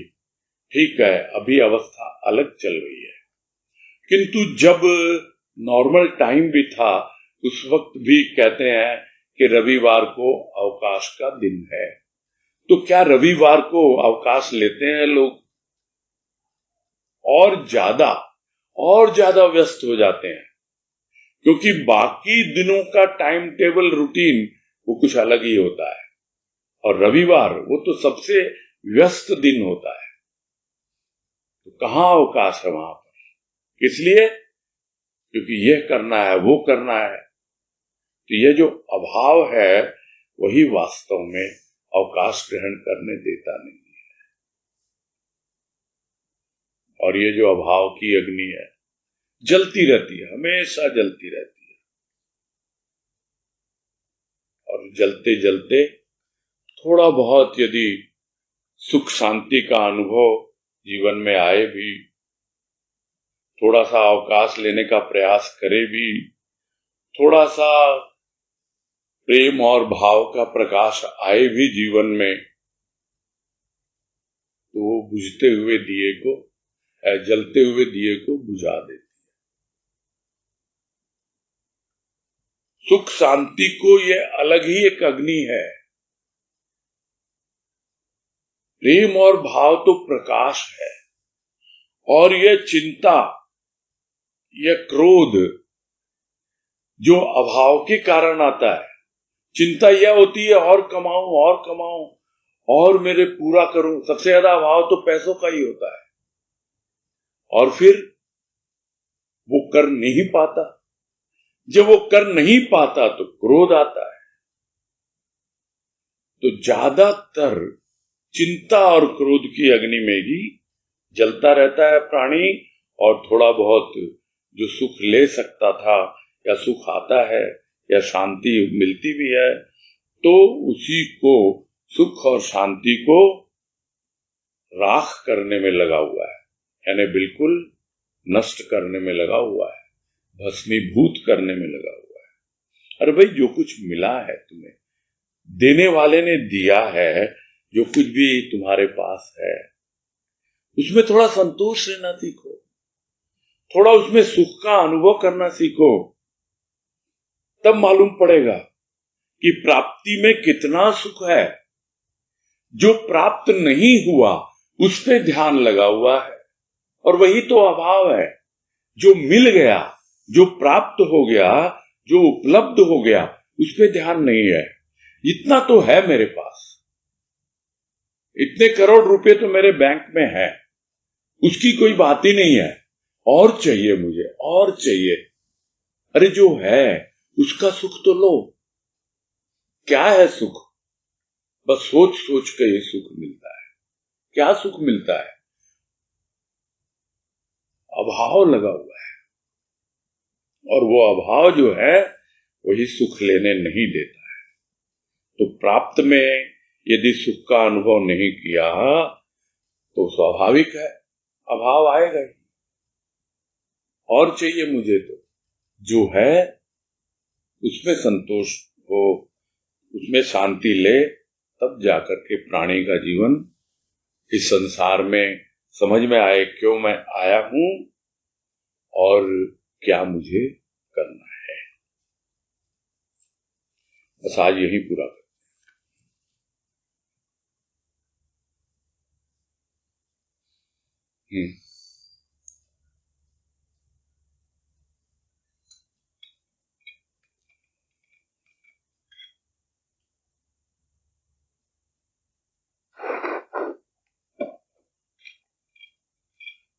ठीक है अभी अवस्था अलग चल रही है, किंतु जब नॉर्मल टाइम भी था उस वक्त भी कहते हैं कि रविवार को अवकाश का दिन है। तो क्या रविवार को अवकाश लेते हैं लोग? और ज्यादा व्यस्त हो जाते हैं, क्योंकि बाकी दिनों का टाइम टेबल रूटीन वो कुछ अलग ही होता है, और रविवार वो तो सबसे व्यस्त दिन होता है। तो कहां अवकाश है वहां पर? किस लिए? क्योंकि यह करना है, वो करना है। तो ये जो अभाव है वही वास्तव में अवकाश ग्रहण करने देता नहीं है। और ये जो अभाव की अग्नि है जलती रहती है, हमेशा जलती रहती है, और जलते जलते थोड़ा बहुत यदि सुख शांति का अनुभव जीवन में आए भी, थोड़ा सा अवकाश लेने का प्रयास करे भी, थोड़ा सा प्रेम और भाव का प्रकाश आए भी जीवन में, तो वो बुझते हुए दिए को, जलते हुए दिए को बुझा देती है। सुख शांति को ये अलग ही एक अग्नि है। प्रेम और भाव तो प्रकाश है, और ये चिंता, ये क्रोध जो अभाव के कारण आता है, चिंता यह होती है और कमाऊं और मेरे पूरा करूं। सबसे ज्यादा अभाव तो पैसों का ही होता है, और फिर वो कर नहीं पाता। जब वो कर नहीं पाता तो क्रोध आता है। तो ज्यादातर चिंता और क्रोध की अग्नि में ही जलता रहता है प्राणी, और थोड़ा बहुत जो सुख ले सकता था, या सुख आता है, या शांति मिलती भी है, तो उसी को, सुख और शांति को राख करने में लगा हुआ है, यानी बिल्कुल नष्ट करने में लगा हुआ है, भस्मीभूत करने में लगा हुआ है। अरे भाई, जो कुछ मिला है तुम्हें, देने वाले ने दिया है, जो कुछ भी तुम्हारे पास है उसमें थोड़ा संतोष लेना सीखो, थोड़ा उसमें सुख का अनुभव करना सीखो। तब मालूम पड़ेगा कि प्राप्ति में कितना सुख है। जो प्राप्त नहीं हुआ उस पे ध्यान लगा हुआ है, और वही तो अभाव है। जो मिल गया, जो प्राप्त हो गया, जो उपलब्ध हो गया, उस पे ध्यान नहीं है। इतना तो है मेरे पास, इतने करोड़ रुपए तो मेरे बैंक में है, उसकी कोई बात ही नहीं है, और चाहिए मुझे, और चाहिए। अरे जो है उसका सुख तो लो। क्या है सुख? बस सोच सोच के ये सुख मिलता है। क्या सुख मिलता है? अभाव लगा हुआ है, और वो अभाव जो है वही सुख लेने नहीं देता है। तो प्राप्त में यदि सुख का अनुभव नहीं किया तो स्वाभाविक है अभाव आएगा ही। और चाहिए मुझे तो जो है उसमें संतोष हो, उसमें शांति ले, तब जाकर के प्राणी का जीवन इस संसार में समझ में आए क्यों मैं आया हूं और क्या मुझे करना है। बस आज यही पूरा कर।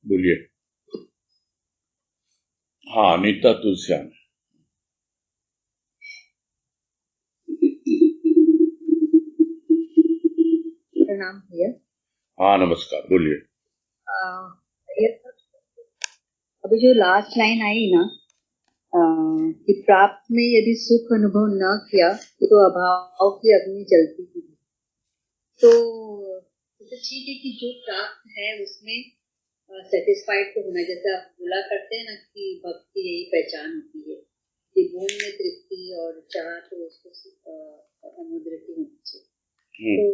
बोलिए। हाँ, अनीता तुलसियान। प्रणाम भैया। हाँ नमस्कार, बोलिए। ये अभी जो लास्ट लाइन आई ना, कि प्राप्त में यदि सुख अनुभव न किया तो अभाव की अग्नि जलती ही। तो ठीक है कि जो प्राप्त है उसमें सेटिस्फाइड तो होना, जैसा आप बोला करते हैं ना कि भक्ति यही पहचान होती है कि बूंद में तृप्ति और चाह तो उसको अमुद्रित होनी चाहिए। तो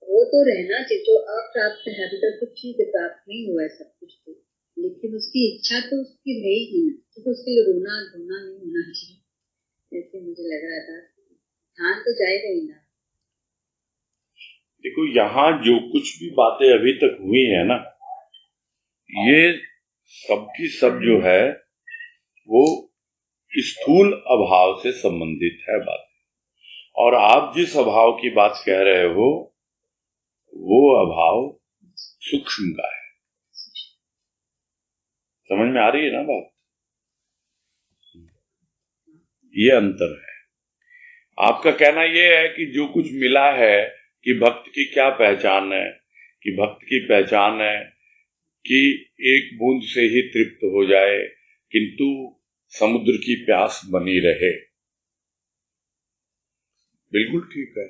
वो तो रहना चाहिए। जो अप्राप्त है अभी तक तो ठीक है, प्राप्त नहीं हुआ है सब कुछ, तो लेकिन उसकी इच्छा तो उसकी रहेगी ना, तो उसके लिए रोना धोना नहीं होना चाहिए, ऐसे मुझे लग रहा था। ध्यान तो जाएगा ही ना। देखो, यहाँ जो कुछ भी बातें अभी तक हुई है ना, ये सबकी सब जो है वो स्थूल अभाव से संबंधित है बात। और आप जिस अभाव की बात कह रहे हो वो अभाव सूक्ष्म का है। समझ में आ रही है ना बात? ये अंतर है। आपका कहना ये है कि जो कुछ मिला है कि भक्त की क्या पहचान है, कि भक्त की पहचान है कि एक बूंद से ही तृप्त हो जाए किंतु समुद्र की प्यास बनी रहे। बिल्कुल ठीक है।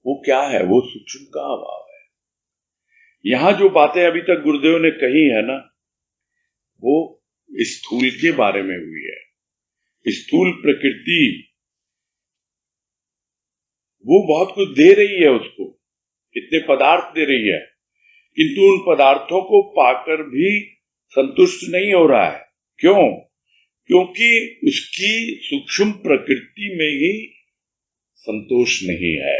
वो क्या है? वो सूक्ष्म का अभाव है। यहां जो बातें अभी तक गुरुदेव ने कही है ना, वो स्थूल के बारे में हुई है। स्थूल प्रकृति वो बहुत कुछ दे रही है उसको, इतने पदार्थ दे रही है, किंतु उन पदार्थों को पाकर भी संतुष्ट नहीं हो रहा है। क्यों? क्योंकि उसकी सूक्ष्म प्रकृति में ही संतोष नहीं है।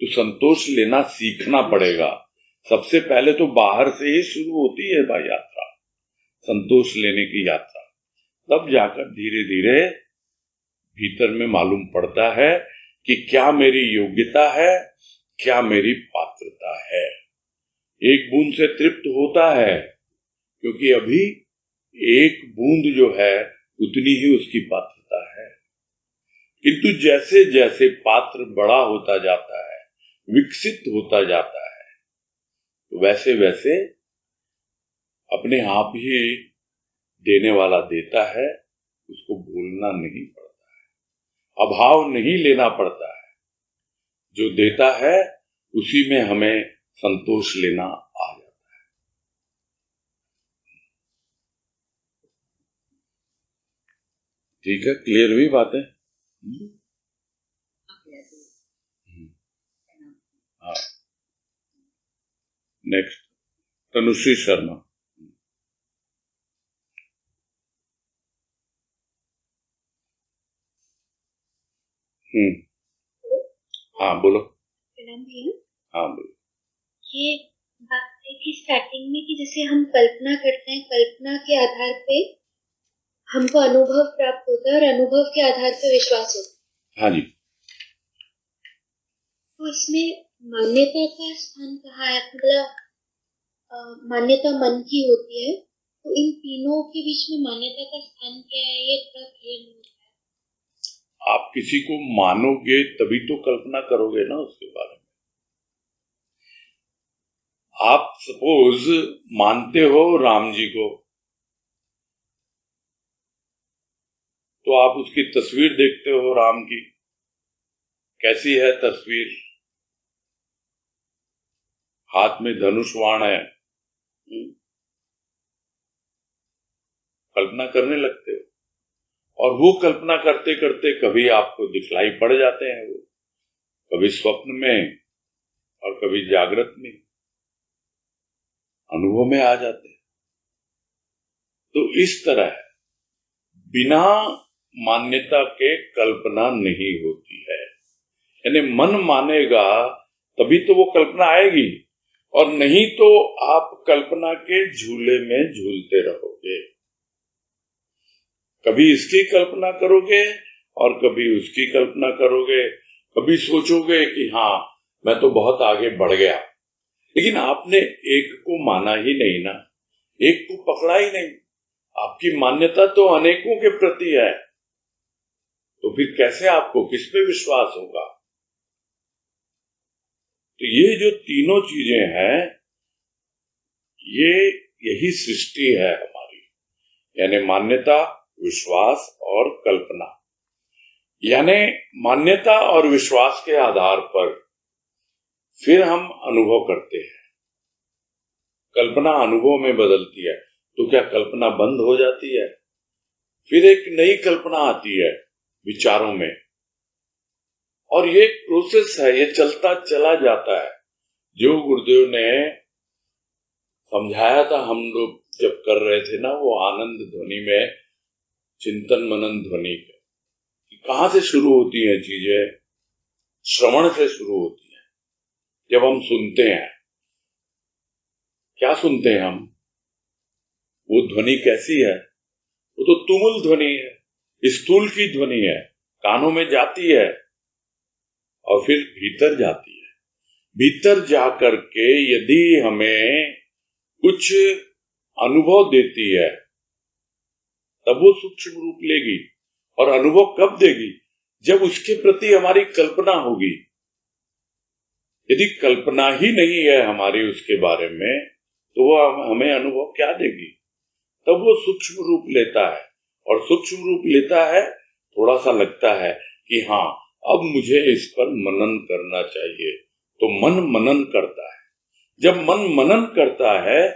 तो संतोष लेना सीखना पड़ेगा। सबसे पहले तो बाहर से ही शुरू होती है भाई यात्रा, संतोष लेने की यात्रा। तब जाकर धीरे धीरे भीतर में मालूम पड़ता है कि क्या मेरी योग्यता है, क्या मेरी पात्रता है। एक बूंद से तृप्त होता है क्योंकि अभी एक बूंद जो है उतनी ही उसकी पात्रता है। किंतु जैसे जैसे पात्र बड़ा होता जाता है, विकसित होता जाता है, तो वैसे वैसे अपने आप ही देने वाला देता है, उसको भूलना नहीं पड़ता है, अभाव नहीं लेना पड़ता है। जो देता है उसी में हमें संतोष लेना आ जाता है। ठीक है, क्लियर हुई बातें? हाँ, नेक्स्ट तनुश्री शर्मा। हाँ बोलो। प्रणाम भैया। हाँ बोलो। ये बात आई थी स्टार्टिंग में कि जैसे हम कल्पना करते हैं, कल्पना के आधार पे हमको अनुभव प्राप्त होता है और अनुभव के आधार पे विश्वास होता है। हाँ जी। तो इसमें मान्यता का स्थान कहाँ है? मतलब मान्यता मन की होती है, तो इन तीनों के बीच में मान्यता का स्थान क्या है, ये थोड़ा क्लियर नहीं होता है। आप किसी को मानोगे तभी तो कल्पना करोगे ना उसके बारे में। आप सपोज मानते हो राम जी को, तो आप उसकी तस्वीर देखते हो राम की, कैसी है तस्वीर? हाथ में धनुष बाण है, कल्पना करने लगते हो। और वो कल्पना करते करते कभी आपको दिखलाई पड़ जाते हैं वो, कभी स्वप्न में और कभी जागृत में, अनुभव में आ जाते हैं। तो इस तरह बिना मान्यता के कल्पना नहीं होती है। यानी मन मानेगा तभी तो वो कल्पना आएगी, और नहीं तो आप कल्पना के झूले में झूलते रहोगे। कभी इसकी कल्पना करोगे और कभी उसकी कल्पना करोगे, कभी सोचोगे कि हाँ मैं तो बहुत आगे बढ़ गया, लेकिन आपने एक को माना ही नहीं ना, एक को पकड़ा ही नहीं। आपकी मान्यता तो अनेकों के प्रति है, तो फिर कैसे आपको किस पे विश्वास होगा? तो ये जो तीनों चीजें हैं, ये यही सृष्टि है हमारी, यानी मान्यता, विश्वास और कल्पना। यानी मान्यता और विश्वास के आधार पर फिर हम अनुभव करते हैं। कल्पना अनुभव में बदलती है, तो क्या कल्पना बंद हो जाती है? फिर एक नई कल्पना आती है विचारों में, और ये एक प्रोसेस है, ये चलता चला जाता है। जो गुरुदेव ने समझाया था, हम लोग जब कर रहे थे ना वो आनंद ध्वनि में, चिंतन मनन ध्वनि, कहां से शुरू होती हैं चीजें? श्रवण से शुरू होती है। जब हम सुनते हैं, क्या सुनते हैं हम? वो ध्वनि कैसी है? वो तो तुमुल ध्वनि है, स्थूल की ध्वनि है, कानों में जाती है और फिर भीतर जाती है। भीतर जाकर के यदि हमें कुछ अनुभव देती है, तब वो सूक्ष्म रूप लेगी। और अनुभव कब देगी? जब उसके प्रति हमारी कल्पना होगी। यदि कल्पना ही नहीं है हमारी उसके बारे में, तो वो हमें अनुभव क्या देगी? तब वो सूक्ष्म रूप लेता है, और सूक्ष्म रूप लेता है, थोड़ा सा लगता है कि हाँ, अब मुझे इस पर मनन करना चाहिए, तो मन मनन करता है। जब मन मनन करता है,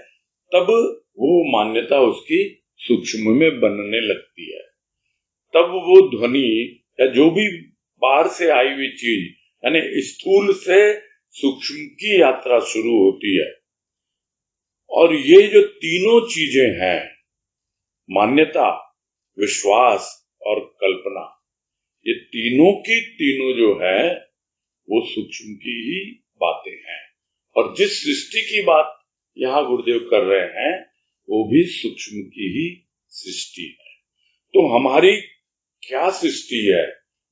तब वो मान्यता उसकी सूक्ष्म में बनने लगती है। तब वो ध्वनि या जो भी बाहर से आई हुई चीज, यानी स्थूल से सूक्ष्म की यात्रा शुरू होती है। और ये जो तीनों चीजें हैं, मान्यता, विश्वास और कल्पना, ये तीनों की तीनों जो है वो सूक्ष्म की ही बातें हैं। और जिस सृष्टि की बात यहाँ गुरुदेव कर रहे हैं, वो भी सूक्ष्म की ही सृष्टि है। तो हमारी क्या सृष्टि है,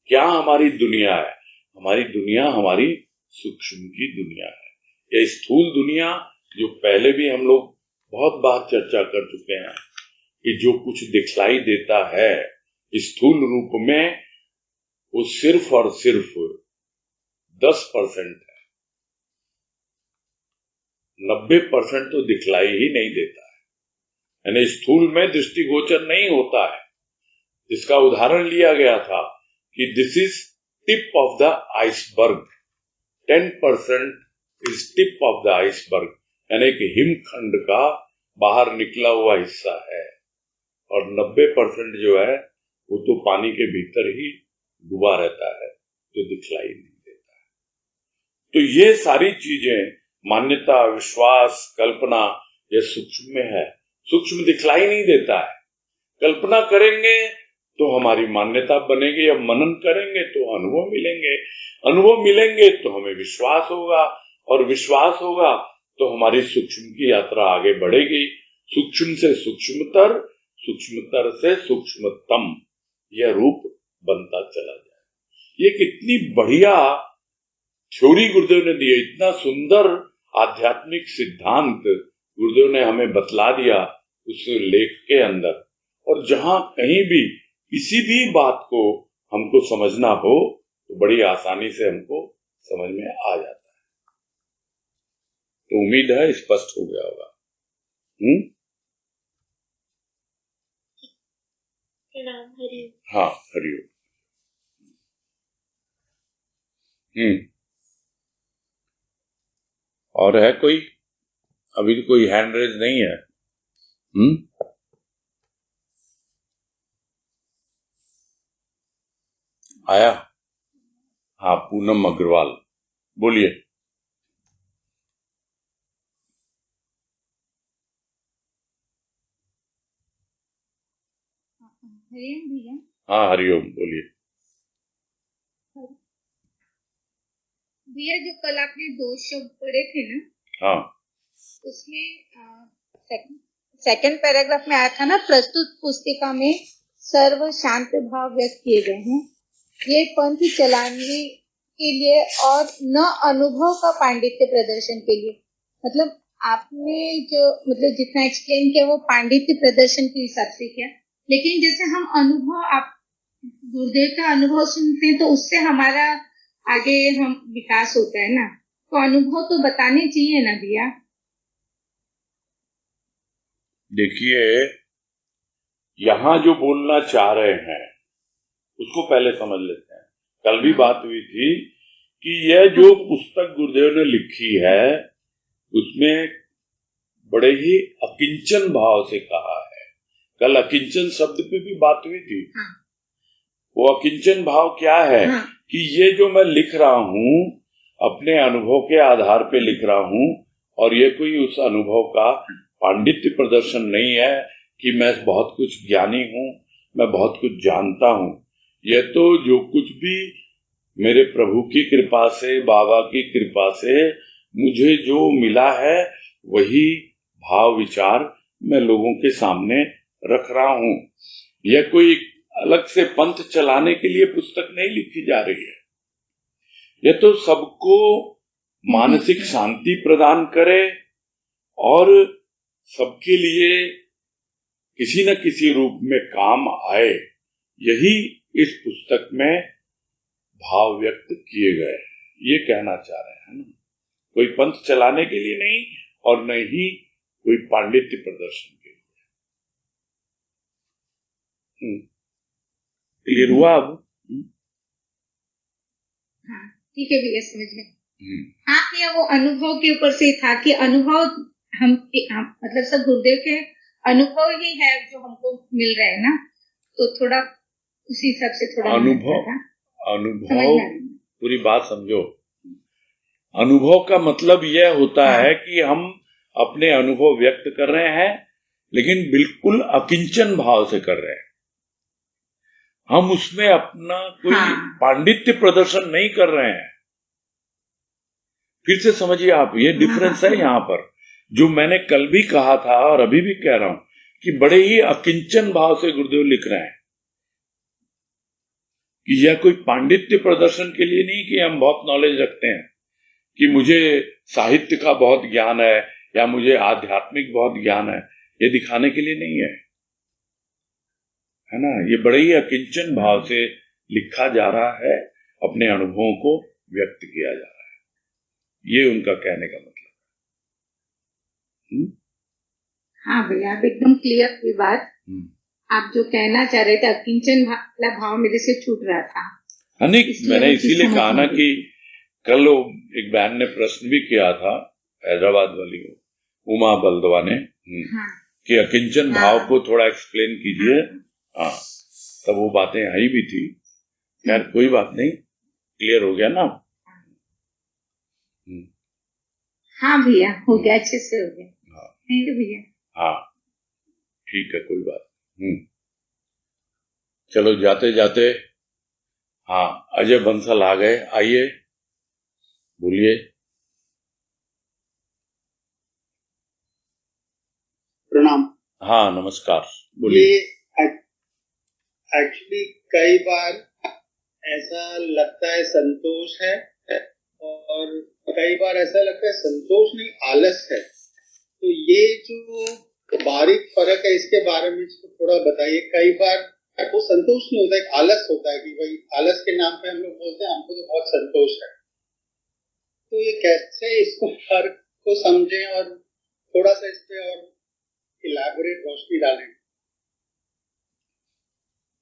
क्या हमारी दुनिया है? हमारी दुनिया हमारी सूक्ष्म की दुनिया है। यह स्थूल दुनिया, जो पहले भी हम लोग बहुत बार चर्चा कर चुके हैं, कि जो कुछ दिखलाई देता है स्थूल रूप में, वो सिर्फ और सिर्फ 10% है। 90% तो दिखलाई ही नहीं देता है, यानी स्थूल में दृष्टिगोचर नहीं होता है। जिसका उदाहरण लिया गया था कि this is tip of the iceberg, 10% is tip of the iceberg, यानी कि हिमखंड का बाहर निकला हुआ हिस्सा है, और 90% जो है वो तो पानी के भीतर ही डूबा रहता है, जो दिखलाई नहीं देता है। तो ये सारी चीजें, मान्यता, विश्वास, कल्पना, ये सूक्ष्म में है। सूक्ष्म दिखलाई नहीं देता है। कल्पना करेंगे तो हमारी मान्यता बनेगी, अब मनन करेंगे तो अनुभव मिलेंगे, अनुभव मिलेंगे तो हमें विश्वास होगा, और विश्वास होगा तो हमारी सूक्ष्म की यात्रा आगे बढ़ेगी। सूक्ष्म से सूक्ष्मतर, सूक्ष्मतर से सूक्ष्मतम, यह रूप बनता चला जाए। ये कितनी बढ़िया थ्योरी गुरुदेव ने दी है, इतना सुंदर आध्यात्मिक सिद्धांत गुरुदेव ने हमें बतला दिया उस लेख के अंदर। और जहां कहीं भी किसी भी बात को हमको समझना हो, तो बड़ी आसानी से हमको समझ में आ जाता है। तो उम्मीद है स्पष्ट हो गया होगा। हाँ, हरिओम। और है कोई? अभी तो कोई हैंड रेज नहीं है। आया? हाँ, पूनम अग्रवाल, बोलिए। हरिओम भैया। हाँ, हरिओम, बोलिए। भैया, जो कल आपने 2 शब्द पढ़े थे ना, हाँ, उसमें सेकंड पैराग्राफ में आया था ना, प्रस्तुत पुस्तिका में सर्व शांत भाव व्यक्त किए गए हैं। ये पंथ चलाने के लिए और न अनुभव का पांडित्य प्रदर्शन के लिए। मतलब आपने जो जितना एक्सप्लेन किया वो पांडित्य प्रदर्शन के हिसाब से किया, लेकिन जैसे हम अनुभव, आप गुरुदेव का अनुभव सुनते हैं तो उससे हमारा आगे हम विकास होता है ना, तो अनुभव तो बताने चाहिए ना भैया। देखिए, यहाँ जो बोलना चाह रहे हैं उसको पहले समझ लेते हैं। कल भी बात हुई थी कि यह जो पुस्तक गुरुदेव ने लिखी है उसमें बड़े ही अकिंचन भाव से कहा है। कल अकिंचन शब्द पे भी बात हुई थी। वो अकिंचन भाव क्या है कि ये जो मैं लिख रहा हूँ अपने अनुभव के आधार पे लिख रहा हूँ, और ये कोई उस अनुभव का पांडित्य प्रदर्शन नहीं है कि मैं बहुत कुछ ज्ञानी हूँ, मैं बहुत कुछ जानता हूँ। यह तो जो कुछ भी मेरे प्रभु की कृपा से, बाबा की कृपा से मुझे जो मिला है वही भाव विचार मैं लोगों के सामने रख रहा हूँ। यह कोई अलग से पंथ चलाने के लिए पुस्तक नहीं लिखी जा रही है। यह तो सबको मानसिक शांति प्रदान करे और सबके लिए किसी न किसी रूप में काम आए, यही इस पुस्तक में भाव व्यक्त किए गए। ये कहना चाह रहे हैं ना, कोई पंथ चलाने के लिए नहीं और न ही कोई पांडित्य प्रदर्शन के लिए। क्लियर हुआ अब? हाँ ठीक है भैया, समझ गए। हाँ भैया, वो अनुभव के ऊपर से था कि अनुभव हम मतलब सब गुरुदेव के अनुभव ही है जो हमको मिल रहे हैं ना, तो थोड़ा उसी हिसाब से थोड़ा अनुभव पूरी बात समझो। अनुभव का मतलब यह होता है कि हम अपने अनुभव व्यक्त कर रहे हैं लेकिन बिल्कुल अकिंचन भाव से कर रहे हैं। हम उसमें अपना कोई पांडित्य प्रदर्शन नहीं कर रहे हैं। फिर से समझिए आप, ये डिफरेंस है यहाँ पर, जो मैंने कल भी कहा था और अभी भी कह रहा हूं कि बड़े ही अकिंचन भाव से गुरुदेव लिख रहे हैं कि यह कोई पांडित्य प्रदर्शन के लिए नहीं कि हम बहुत नॉलेज रखते हैं, कि मुझे साहित्य का बहुत ज्ञान है या मुझे आध्यात्मिक बहुत ज्ञान है, ये दिखाने के लिए नहीं है ना। ये बड़े ही अकिंचन भाव से लिखा जा रहा है, अपने अनुभवों को व्यक्त किया जा रहा है, ये उनका कहने का मतलब है। हाँ भैया, आप एकदम क्लियर हुई बात। आप जो कहना चाह रहे थे अकिंचन भाव मेरे से छूट रहा था। मैंने इसीलिए कहा ना कि कल एक बहन ने प्रश्न भी किया था, हैदराबाद वाली उमा बलदवा ने, कि अकिंचन भाव को थोड़ा एक्सप्लेन कीजिए। हाँ, तब वो बातें आई भी थी। खैर कोई बात नहीं, क्लियर हो गया ना। हाँ भैया, हो गया, अच्छे से हो गया। थैंक यू भैया। हाँ ठीक है, कोई बात। चलो जाते जाते, हाँ अजय बंसल आ गए, आइए बोलिए। प्रणाम। हाँ नमस्कार, बोलिए। एक्चुअली कई बार ऐसा लगता है संतोष है और कई बार ऐसा लगता है संतोष नहीं आलस है। तो ये जो बारीक फर्क है इसके बारे में थोड़ा बताइए। कई बार वो संतोष नहीं होता, एक आलस होता है कि भाई आलस के नाम पे हम लोग बोलते हैं हमको तो बहुत संतोष है। तो ये कैसे इसको फर्क को समझें और थोड़ा सा इस पे और इलैबोरेट रोशनी डालें।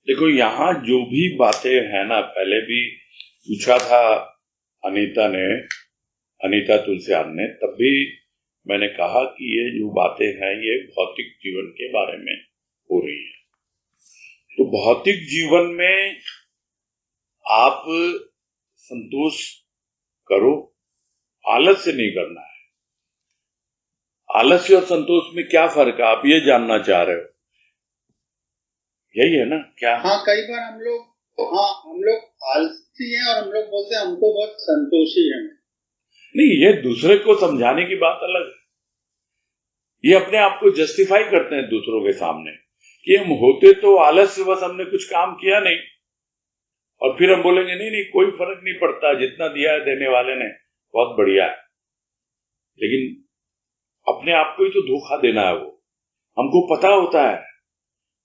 देखो, यहाँ जो भी बातें हैं ना, पहले भी पूछा था अनीता तुलसियान ने, तब भी मैंने कहा कि ये जो बातें हैं ये भौतिक जीवन के बारे में हो रही है। तो भौतिक जीवन में आप संतोष करो, आलस्य नहीं करना है। आलस्य और संतोष में क्या फर्क है, आप ये जानना चाह रहे हो, यही है ना क्या? हाँ, कई बार हम लोग आलसी हैं और हम लोग बोलते हैं हमको बहुत संतोषी है। नहीं, ये दूसरे को समझाने की बात अलग है। ये अपने आप को जस्टिफाई करते हैं दूसरों के सामने कि हम होते तो आलस्य, बस हमने कुछ काम किया नहीं, और फिर हम बोलेंगे नहीं कोई फर्क नहीं पड़ता, जितना दिया है देने वाले ने बहुत बढ़िया है। लेकिन अपने आप को ही तो धोखा देना है। वो हमको पता होता है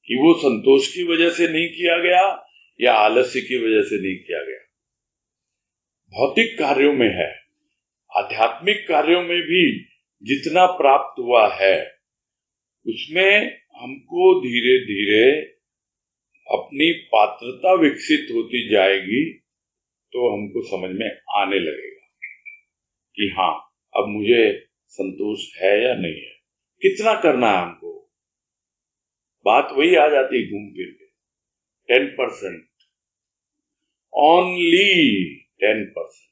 कि वो संतोष की वजह से नहीं किया गया या आलस्य की वजह से नहीं किया गया, भौतिक कार्यों में है। आध्यात्मिक कार्यों में भी जितना प्राप्त हुआ है उसमें हमको धीरे धीरे अपनी पात्रता विकसित होती जाएगी, तो हमको समझ में आने लगेगा कि हाँ, अब मुझे संतोष है या नहीं है, कितना करना है हमको। बात वही आ जाती घूम फिर के, 10%, ओनली 10%।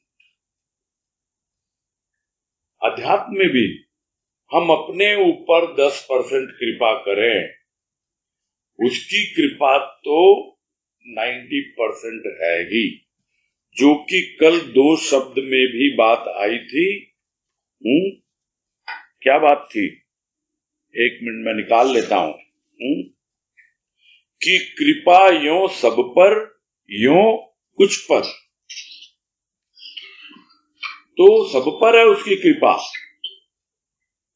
अध्यात्म में भी हम अपने ऊपर 10% कृपा करें, उसकी कृपा तो 90% है ही, जो कि कल 2 शब्द में भी बात आई थी। क्या बात थी? 1 मिनट में निकाल लेता हूं। कि कृपा यों सब पर, यों कुछ पर। तो सब पर है उसकी कृपा,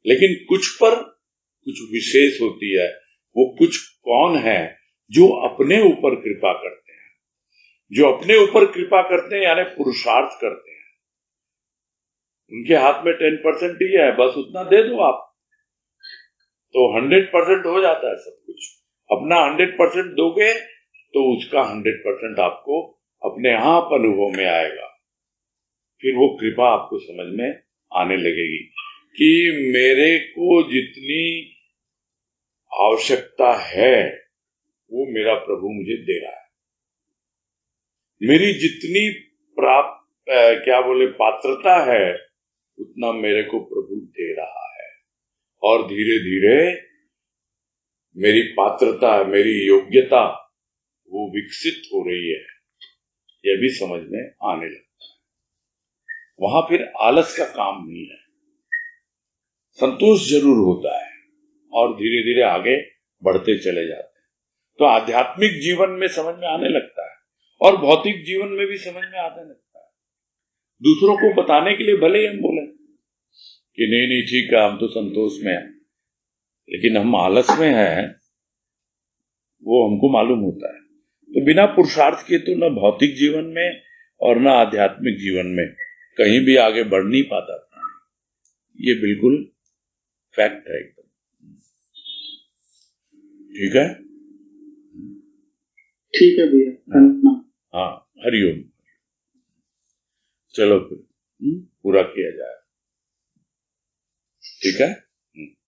लेकिन कुछ पर कुछ विशेष होती है। वो कुछ कौन है? जो अपने ऊपर कृपा करते हैं। जो अपने ऊपर कृपा करते हैं यानी पुरुषार्थ करते हैं, उनके हाथ में 10% ही है, बस उतना दे दो आप, तो 100% हो जाता है सब कुछ। अपना 100% दोगे तो उसका 100% आपको अपने आप अनुभव में आएगा। फिर वो कृपा आपको समझ में आने लगेगी कि मेरे को जितनी आवश्यकता है वो मेरा प्रभु मुझे दे रहा है। मेरी जितनी पात्रता है उतना मेरे को प्रभु दे रहा है, और धीरे धीरे मेरी पात्रता, मेरी योग्यता वो विकसित हो रही है, यह भी समझ में आने लगता है। वहां फिर आलस का काम नहीं है, संतोष जरूर होता है और धीरे धीरे आगे बढ़ते चले जाते हैं। तो आध्यात्मिक जीवन में समझ में आने लगता है और भौतिक जीवन में भी समझ में आने लगता है। दूसरों को बताने के लिए भले ही हम बोले कि नहीं नहीं ठीक है, हम तो संतोष में हैं, लेकिन हम आलस में हैं, वो हमको मालूम होता है। तो बिना पुरुषार्थ के तो न भौतिक जीवन में और न आध्यात्मिक जीवन में कहीं भी आगे बढ़ नहीं पाता प्राणी। ये बिल्कुल फैक्ट है एकदम। ठीक है, ठीक है भैया। हाँ, हरिओम। चलो फिर पूरा किया जाए। ठीक है।